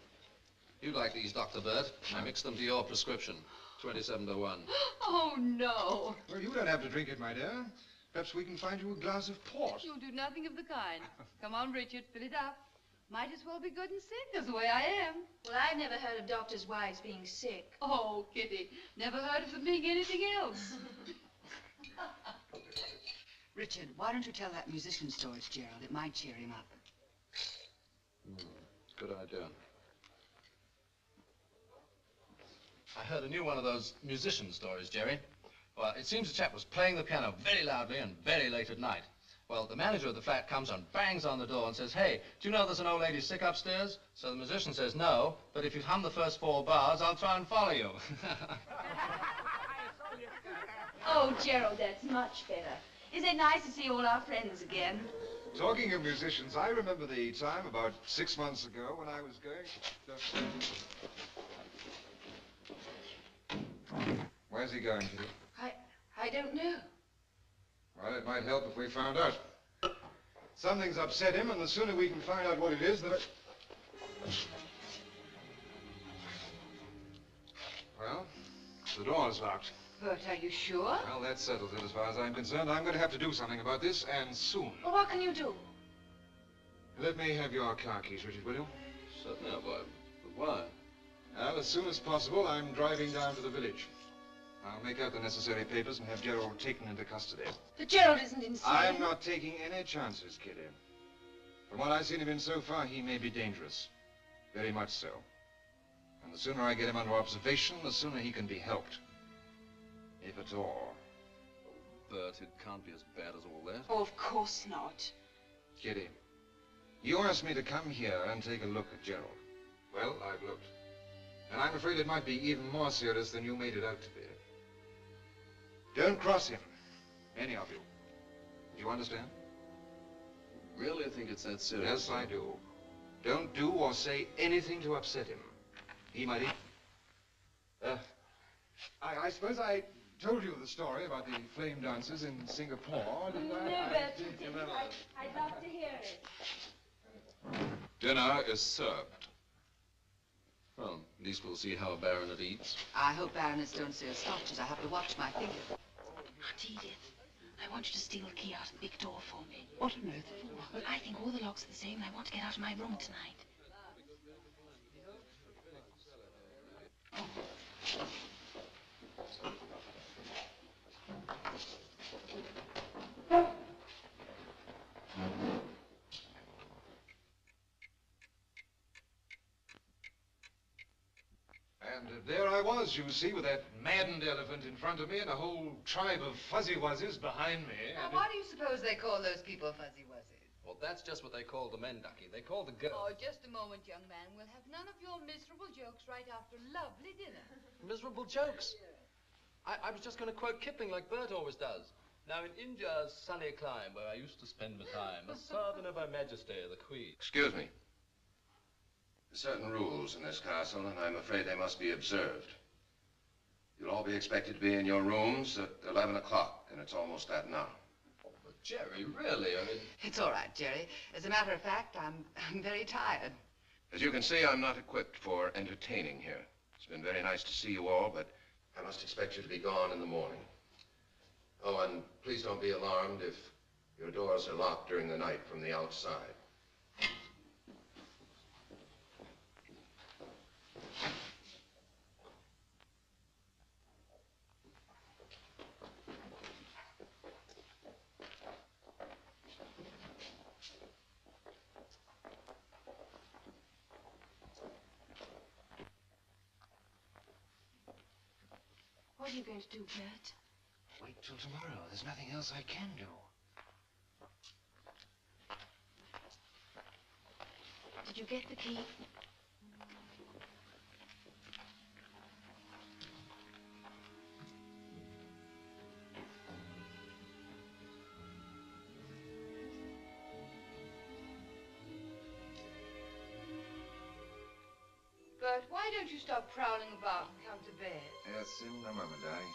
You like these, Dr. Burt. I mixed them to your prescription. 27 to 1. Oh, no. Well, you don't have to drink it, my dear. Perhaps we can find you a glass of port. You'll do nothing of the kind. Come on, Richard, fill it up. Might as well be good and sick, that's the way I am. Well, I've never heard of doctors' wives being sick. Oh, Kitty, never heard of them being anything else. Richard, why don't you tell that musician story to Gerald? It might cheer him up. Good idea. I heard a new one of those musician stories, Jerry. Well, it seems the chap was playing the piano very loudly and very late at night. Well, the manager of the flat comes and bangs on the door and says, "Hey, do you know there's an old lady sick upstairs?" So the musician says, "No, but if you hum the first 4 bars, I'll try and follow you." Oh, Gerald, that's much better. Isn't it nice to see all our friends again? Talking of musicians, I remember the time about 6 months ago when I was going... Where's he going, Kitty? I don't know. Well, it might help if we found out. Something's upset him, and the sooner we can find out what it is, the better. Well, the door's locked. Bert, are you sure? Well, that settles it as far as I'm concerned. I'm going to have to do something about this, and soon. Well, what can you do? Let me have your car keys, Richard, will you? Certainly, boy. But why? Well, as soon as possible, I'm driving down to the village. I'll make out the necessary papers and have Gerald taken into custody. But Gerald isn't insane. I'm not taking any chances, Kitty. From what I've seen of him so far, he may be dangerous. Very much so. And the sooner I get him under observation, the sooner he can be helped. If at all. Bert, it can't be as bad as all that. Oh, of course not. Kitty, you asked me to come here and take a look at Gerald. Well, I've looked. And I'm afraid it might be even more serious than you made it out to be. Don't cross him, any of you. Do you understand? Really think it's that serious? Yes, I do. Don't do or say anything to upset him. He might I suppose I told you the story about the flame dancers in Singapore, didn't I? No, Bert, I'd love to hear it. Dinner is served. Well, at least we'll see how a baronet eats. I hope Baroness don't see us stopped, as I have to watch my figure. Aunt Edith, I want you to steal the key out of the big door for me. What on earth for? Well, I think all the locks are the same and I want to get out of my room tonight. And there I was, you see, with that maddened elephant in front of me and a whole tribe of fuzzy wuzzes behind me. Now, why do you suppose they call those people fuzzy wuzzies? Well, that's just what they call the men, Ducky. They call the girls. Oh, just a moment, young man. We'll have none of your miserable jokes right after a lovely dinner. Miserable jokes. I was just going to quote Kipling like Bert always does. Now, in India's sunny clime, where I used to spend my time, a servant of Her Majesty, the Queen. Excuse me. There's certain rules in this castle, and I'm afraid they must be observed. You'll all be expected to be in your rooms at 11 o'clock, and it's almost that now. But Jerry, really, I mean... It's all right, Jerry. As a matter of fact, I'm very tired. As you can see, I'm not equipped for entertaining here. It's been very nice to see you all, but I must expect you to be gone in the morning. Oh, and please don't be alarmed if your doors are locked during the night from the outside. What are you going to do, Bert? Wait till tomorrow. There's nothing else I can do. Did you get the key? Bert, why don't you stop prowling about and come to bed? Yes, in a moment, darling.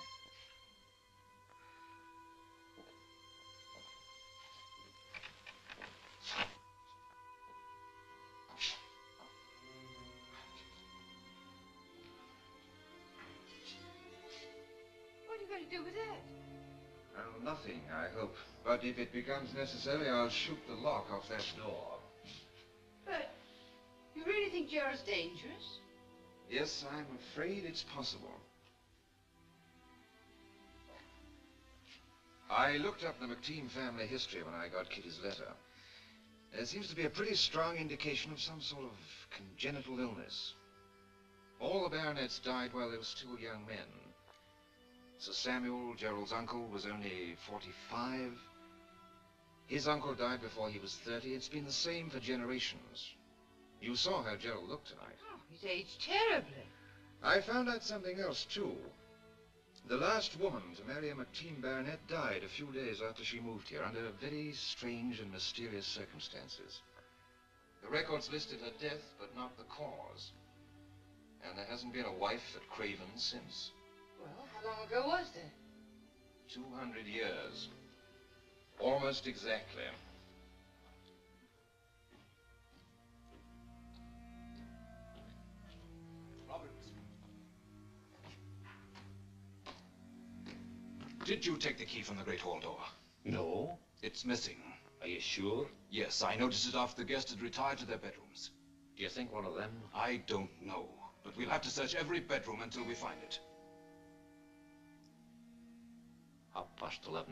going to do with that? Well, nothing, I hope. But if it becomes necessary, I'll shoot the lock off that door. But you really think Gerald's dangerous? Yes, I'm afraid it's possible. I looked up the McTeam family history when I got Kitty's letter. There seems to be a pretty strong indication of some sort of congenital illness. All the baronets died while they were still young men. Sir Samuel, Gerald's uncle, was only 45. His uncle died before he was 30. It's been the same for generations. You saw how Gerald looked tonight. Oh, he's aged terribly. I found out something else, too. The last woman to marry a McTeam baronet died a few days after she moved here, under very strange and mysterious circumstances. The records listed her death, but not the cause. And there hasn't been a wife at Craven since. Well, how long ago was that? 200 years. Almost exactly. Robert. Did you take the key from the Great Hall door? No. It's missing. Are you sure? Yes, I noticed it after the guests had retired to their bedrooms. Do you think one of them? I don't know, but we'll have to search every bedroom until we find it. 11:30.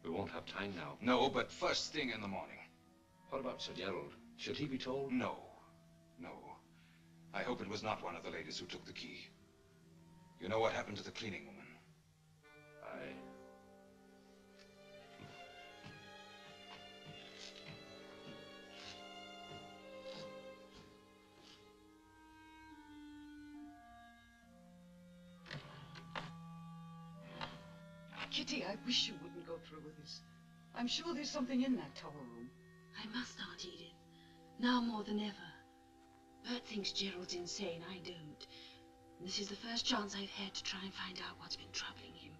We won't have time now. No, but first thing in the morning. What about Sir Gerald? Should he be told? No. No. I hope it was not one of the ladies who took the key. You know what happened to the cleaning woman? Kitty, I wish you wouldn't go through with this. I'm sure there's something in that tower room. I must, Aunt Edith. Now more than ever. Bert thinks Gerald's insane. I don't. And this is the first chance I've had to try and find out what's been troubling him.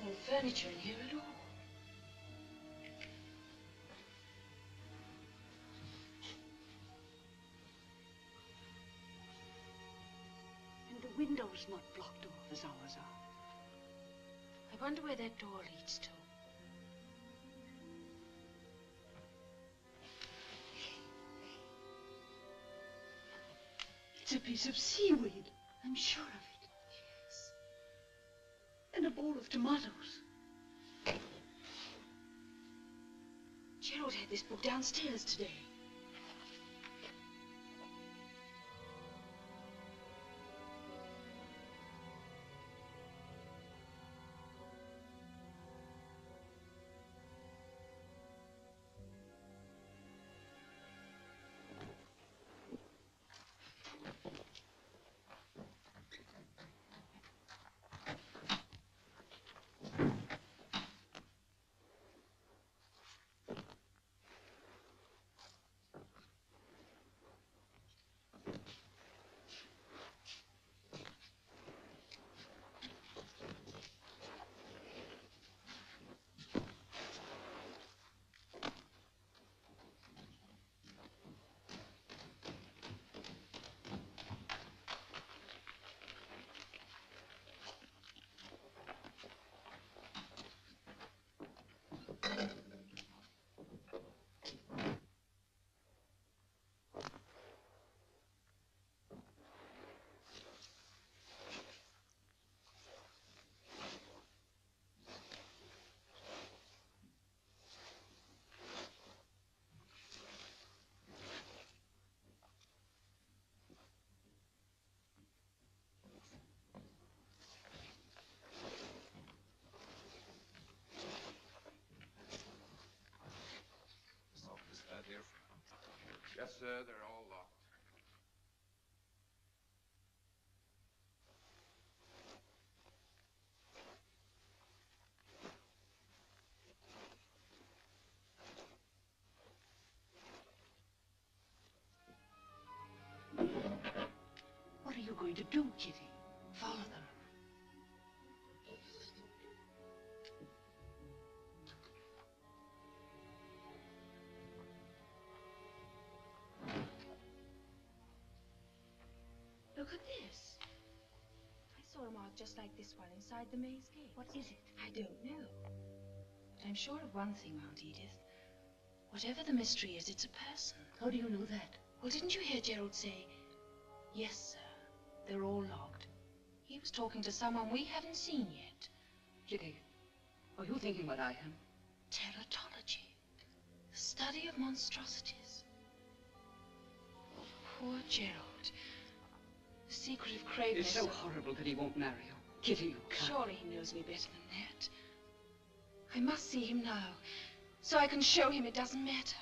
There's no furniture in here at all. And the window's not blocked off as ours are. I wonder where that door leads to. It's a piece of seaweed. I'm sure of it. Yes. And a bowl of tomatoes. Gerald had this book downstairs today. sir, they're all locked. What are you going to do, Kitty? Follow them. Look at this. I saw a mark just like this one inside the maze gate. What is it? I don't know. But I'm sure of one thing, Aunt Edith. Whatever the mystery is, it's a person. How do you know that? Well, didn't you hear Gerald say, "Yes, sir, they're all locked"? He was talking to someone we haven't seen yet. Kitty, are you thinking what I am? Teratology. The study of monstrosities. Poor Gerald. The secret of craving. It's so horrible that he won't marry you. Kitty, you can't. Surely he knows me better than that. I must see him now, so I can show him it doesn't matter.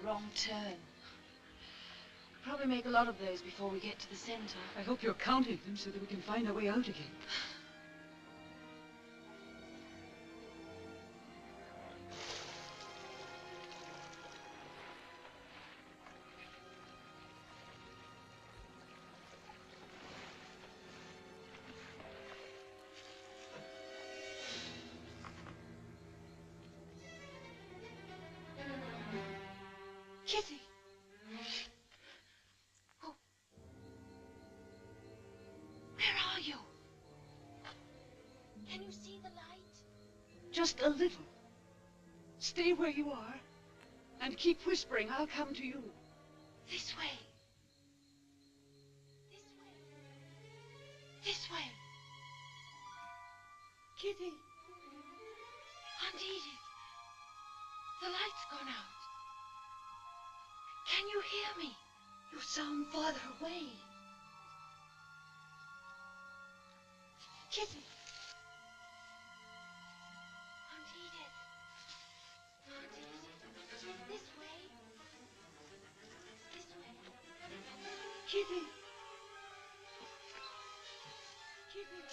Wrong turn. Probably make a lot of those before we get to the center. I hope you're counting them so that we can find our way out again. Kitty! Oh. Where are you? Can you see the light? Just a little. Stay where you are and keep whispering. I'll come to you. This way. This way. This way. Kitty. Aunt Edith. The light's gone out. Can you hear me? You sound farther away. Kitty. Aunt Edith. Aunt Edith. This way. This way. Kitty. Kitty.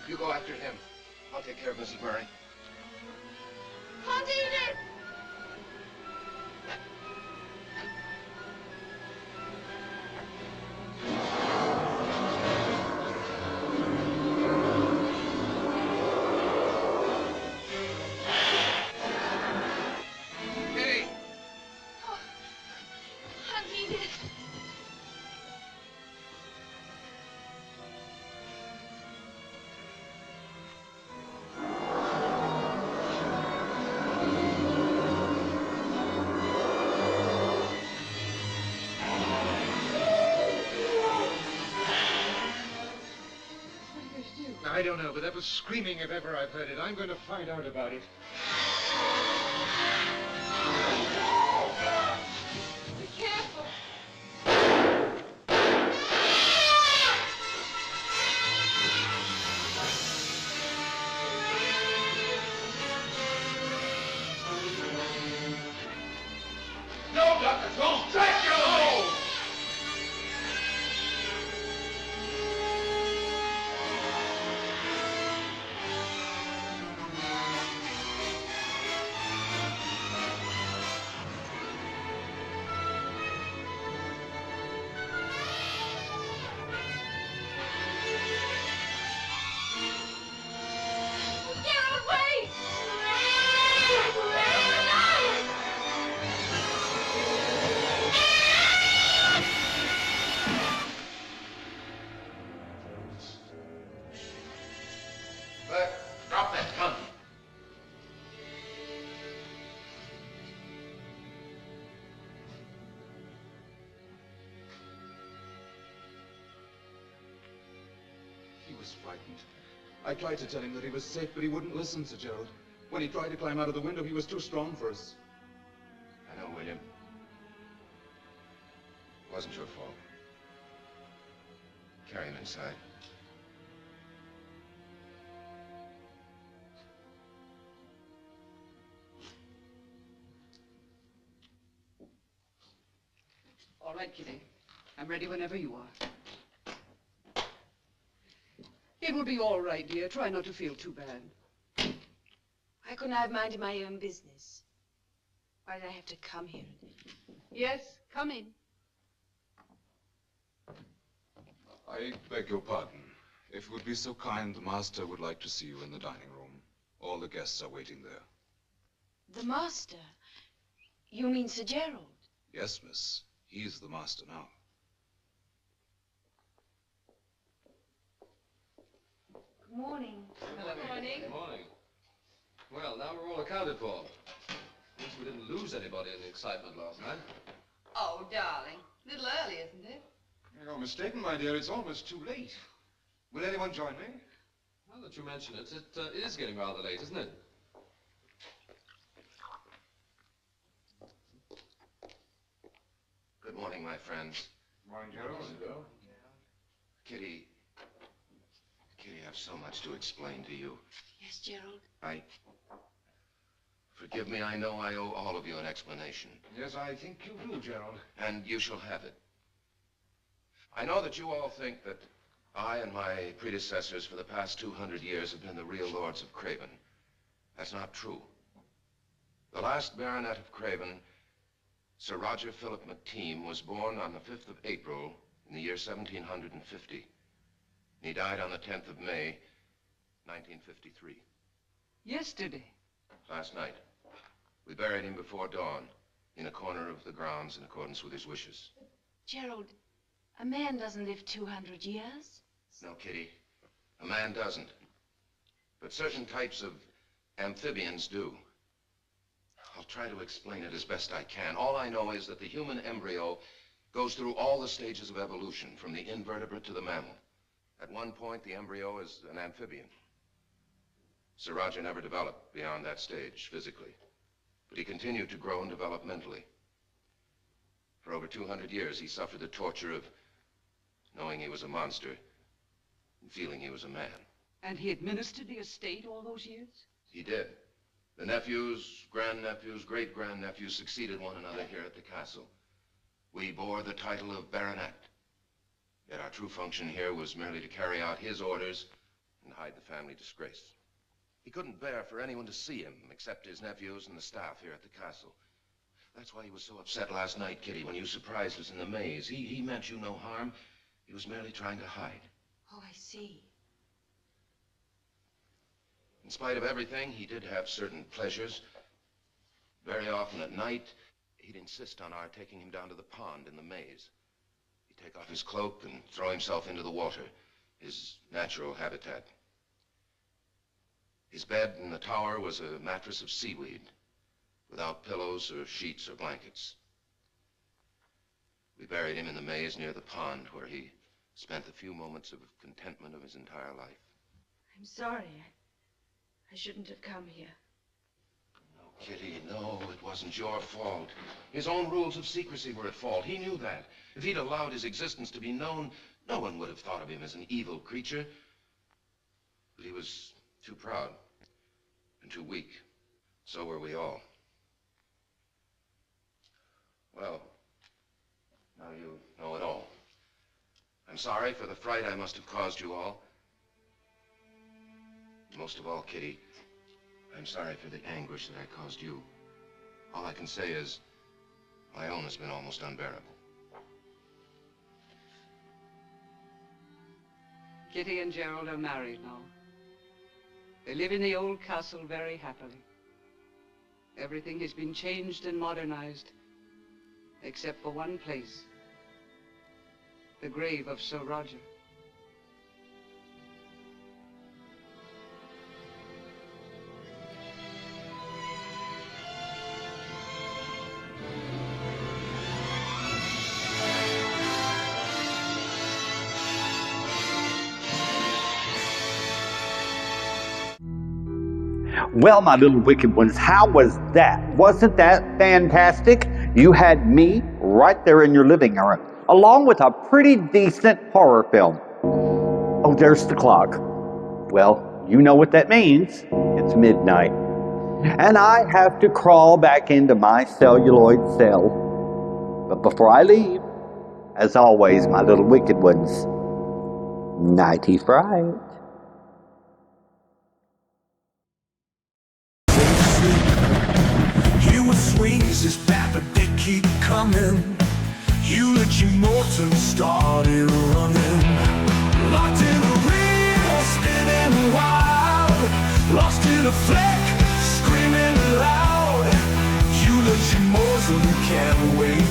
You go after him. I'll take care of Mrs. Murray. Aunt Edith! Kitty! Oh, Aunt Edith! I don't know, but that was screaming if ever I've heard it. I'm going to find out about it. Be careful. No, Dr. Don't track your hole! Drop that gun. He was frightened. I tried to tell him that he was safe, but he wouldn't listen, Sir Gerald. When he tried to climb out of the window, he was too strong for us. I know, William. It wasn't your fault. Carry him inside. All right, Kitty. I'm ready whenever you are. It will be all right, dear. Try not to feel too bad. Why couldn't I have minded my own business? Why did I have to come here? Yes, come in. I beg your pardon. If you would be so kind, the master would like to see you in the dining room. All the guests are waiting there. The master? You mean Sir Gerald? Yes, miss. He's the master now. Good morning. Good morning. Good morning. Well, now we're all accounted for. At least we didn't lose anybody in the excitement last night. Oh, darling. A little early, isn't it? You're mistaken, my dear. It's almost too late. Will anyone join me? Now that you mention it, it is getting rather late, isn't it? Good morning, my friends. Morning, Gerald. Kitty, I have so much to explain to you. Yes, Gerald? Forgive me, I know I owe all of you an explanation. Yes, I think you do, Gerald. And you shall have it. I know that you all think that I and my predecessors for the past 200 years have been the real lords of Craven. That's not true. The last baronet of Craven, Sir Roger Philip McTeam, was born on the 5th of April in the year 1750. He died on the 10th of May, 1953. Yesterday. Last night. We buried him before dawn, in a corner of the grounds in accordance with his wishes. Gerald, a man doesn't live 200 years. No, Kitty, a man doesn't. But certain types of amphibians do. I'll try to explain it as best I can. All I know is that the human embryo goes through all the stages of evolution, from the invertebrate to the mammal. At one point, the embryo is an amphibian. Sir Roger never developed beyond that stage physically, but he continued to grow and develop mentally. For over 200 years, he suffered the torture of knowing he was a monster and feeling he was a man. And he administered the estate all those years? He did. The nephews, grandnephews, great-grandnephews succeeded one another here at the castle. We bore the title of baronet. Yet our true function here was merely to carry out his orders and hide the family disgrace. He couldn't bear for anyone to see him except his nephews and the staff here at the castle. That's why he was so upset last night, Kitty, when you surprised us in the maze. He meant you no harm. He was merely trying to hide. Oh, I see. In spite of everything, he did have certain pleasures. Very often at night, he'd insist on our taking him down to the pond in the maze. He'd take off his cloak and throw himself into the water, his natural habitat. His bed in the tower was a mattress of seaweed, without pillows or sheets or blankets. We buried him in the maze near the pond, where he spent the few moments of contentment of his entire life. I'm sorry. I shouldn't have come here. No, Kitty, no, it wasn't your fault. His own rules of secrecy were at fault. He knew that. If he'd allowed his existence to be known, no one would have thought of him as an evil creature. But he was too proud and too weak. So were we all. Well, now you know it all. I'm sorry for the fright I must have caused you all. Most of all, Kitty, I'm sorry for the anguish that I caused you. All I can say is, my own has been almost unbearable. Kitty and Gerald are married now. They live in the old castle very happily. Everything has been changed and modernized, except for one place. The grave of Sir Roger. Well, my little wicked ones, how was that? Wasn't that fantastic? You had me right there in your living room, along with a pretty decent horror film. Oh, there's the clock. Well, you know what that means. It's midnight. And I have to crawl back into my celluloid cell. But before I leave, as always, my little wicked ones, nighty fright. Swings is bad, but they keep coming. You let your motor started running. Locked in a reel, spinning wild. Lost in a fleck, screaming loud. You let your motor can't wait.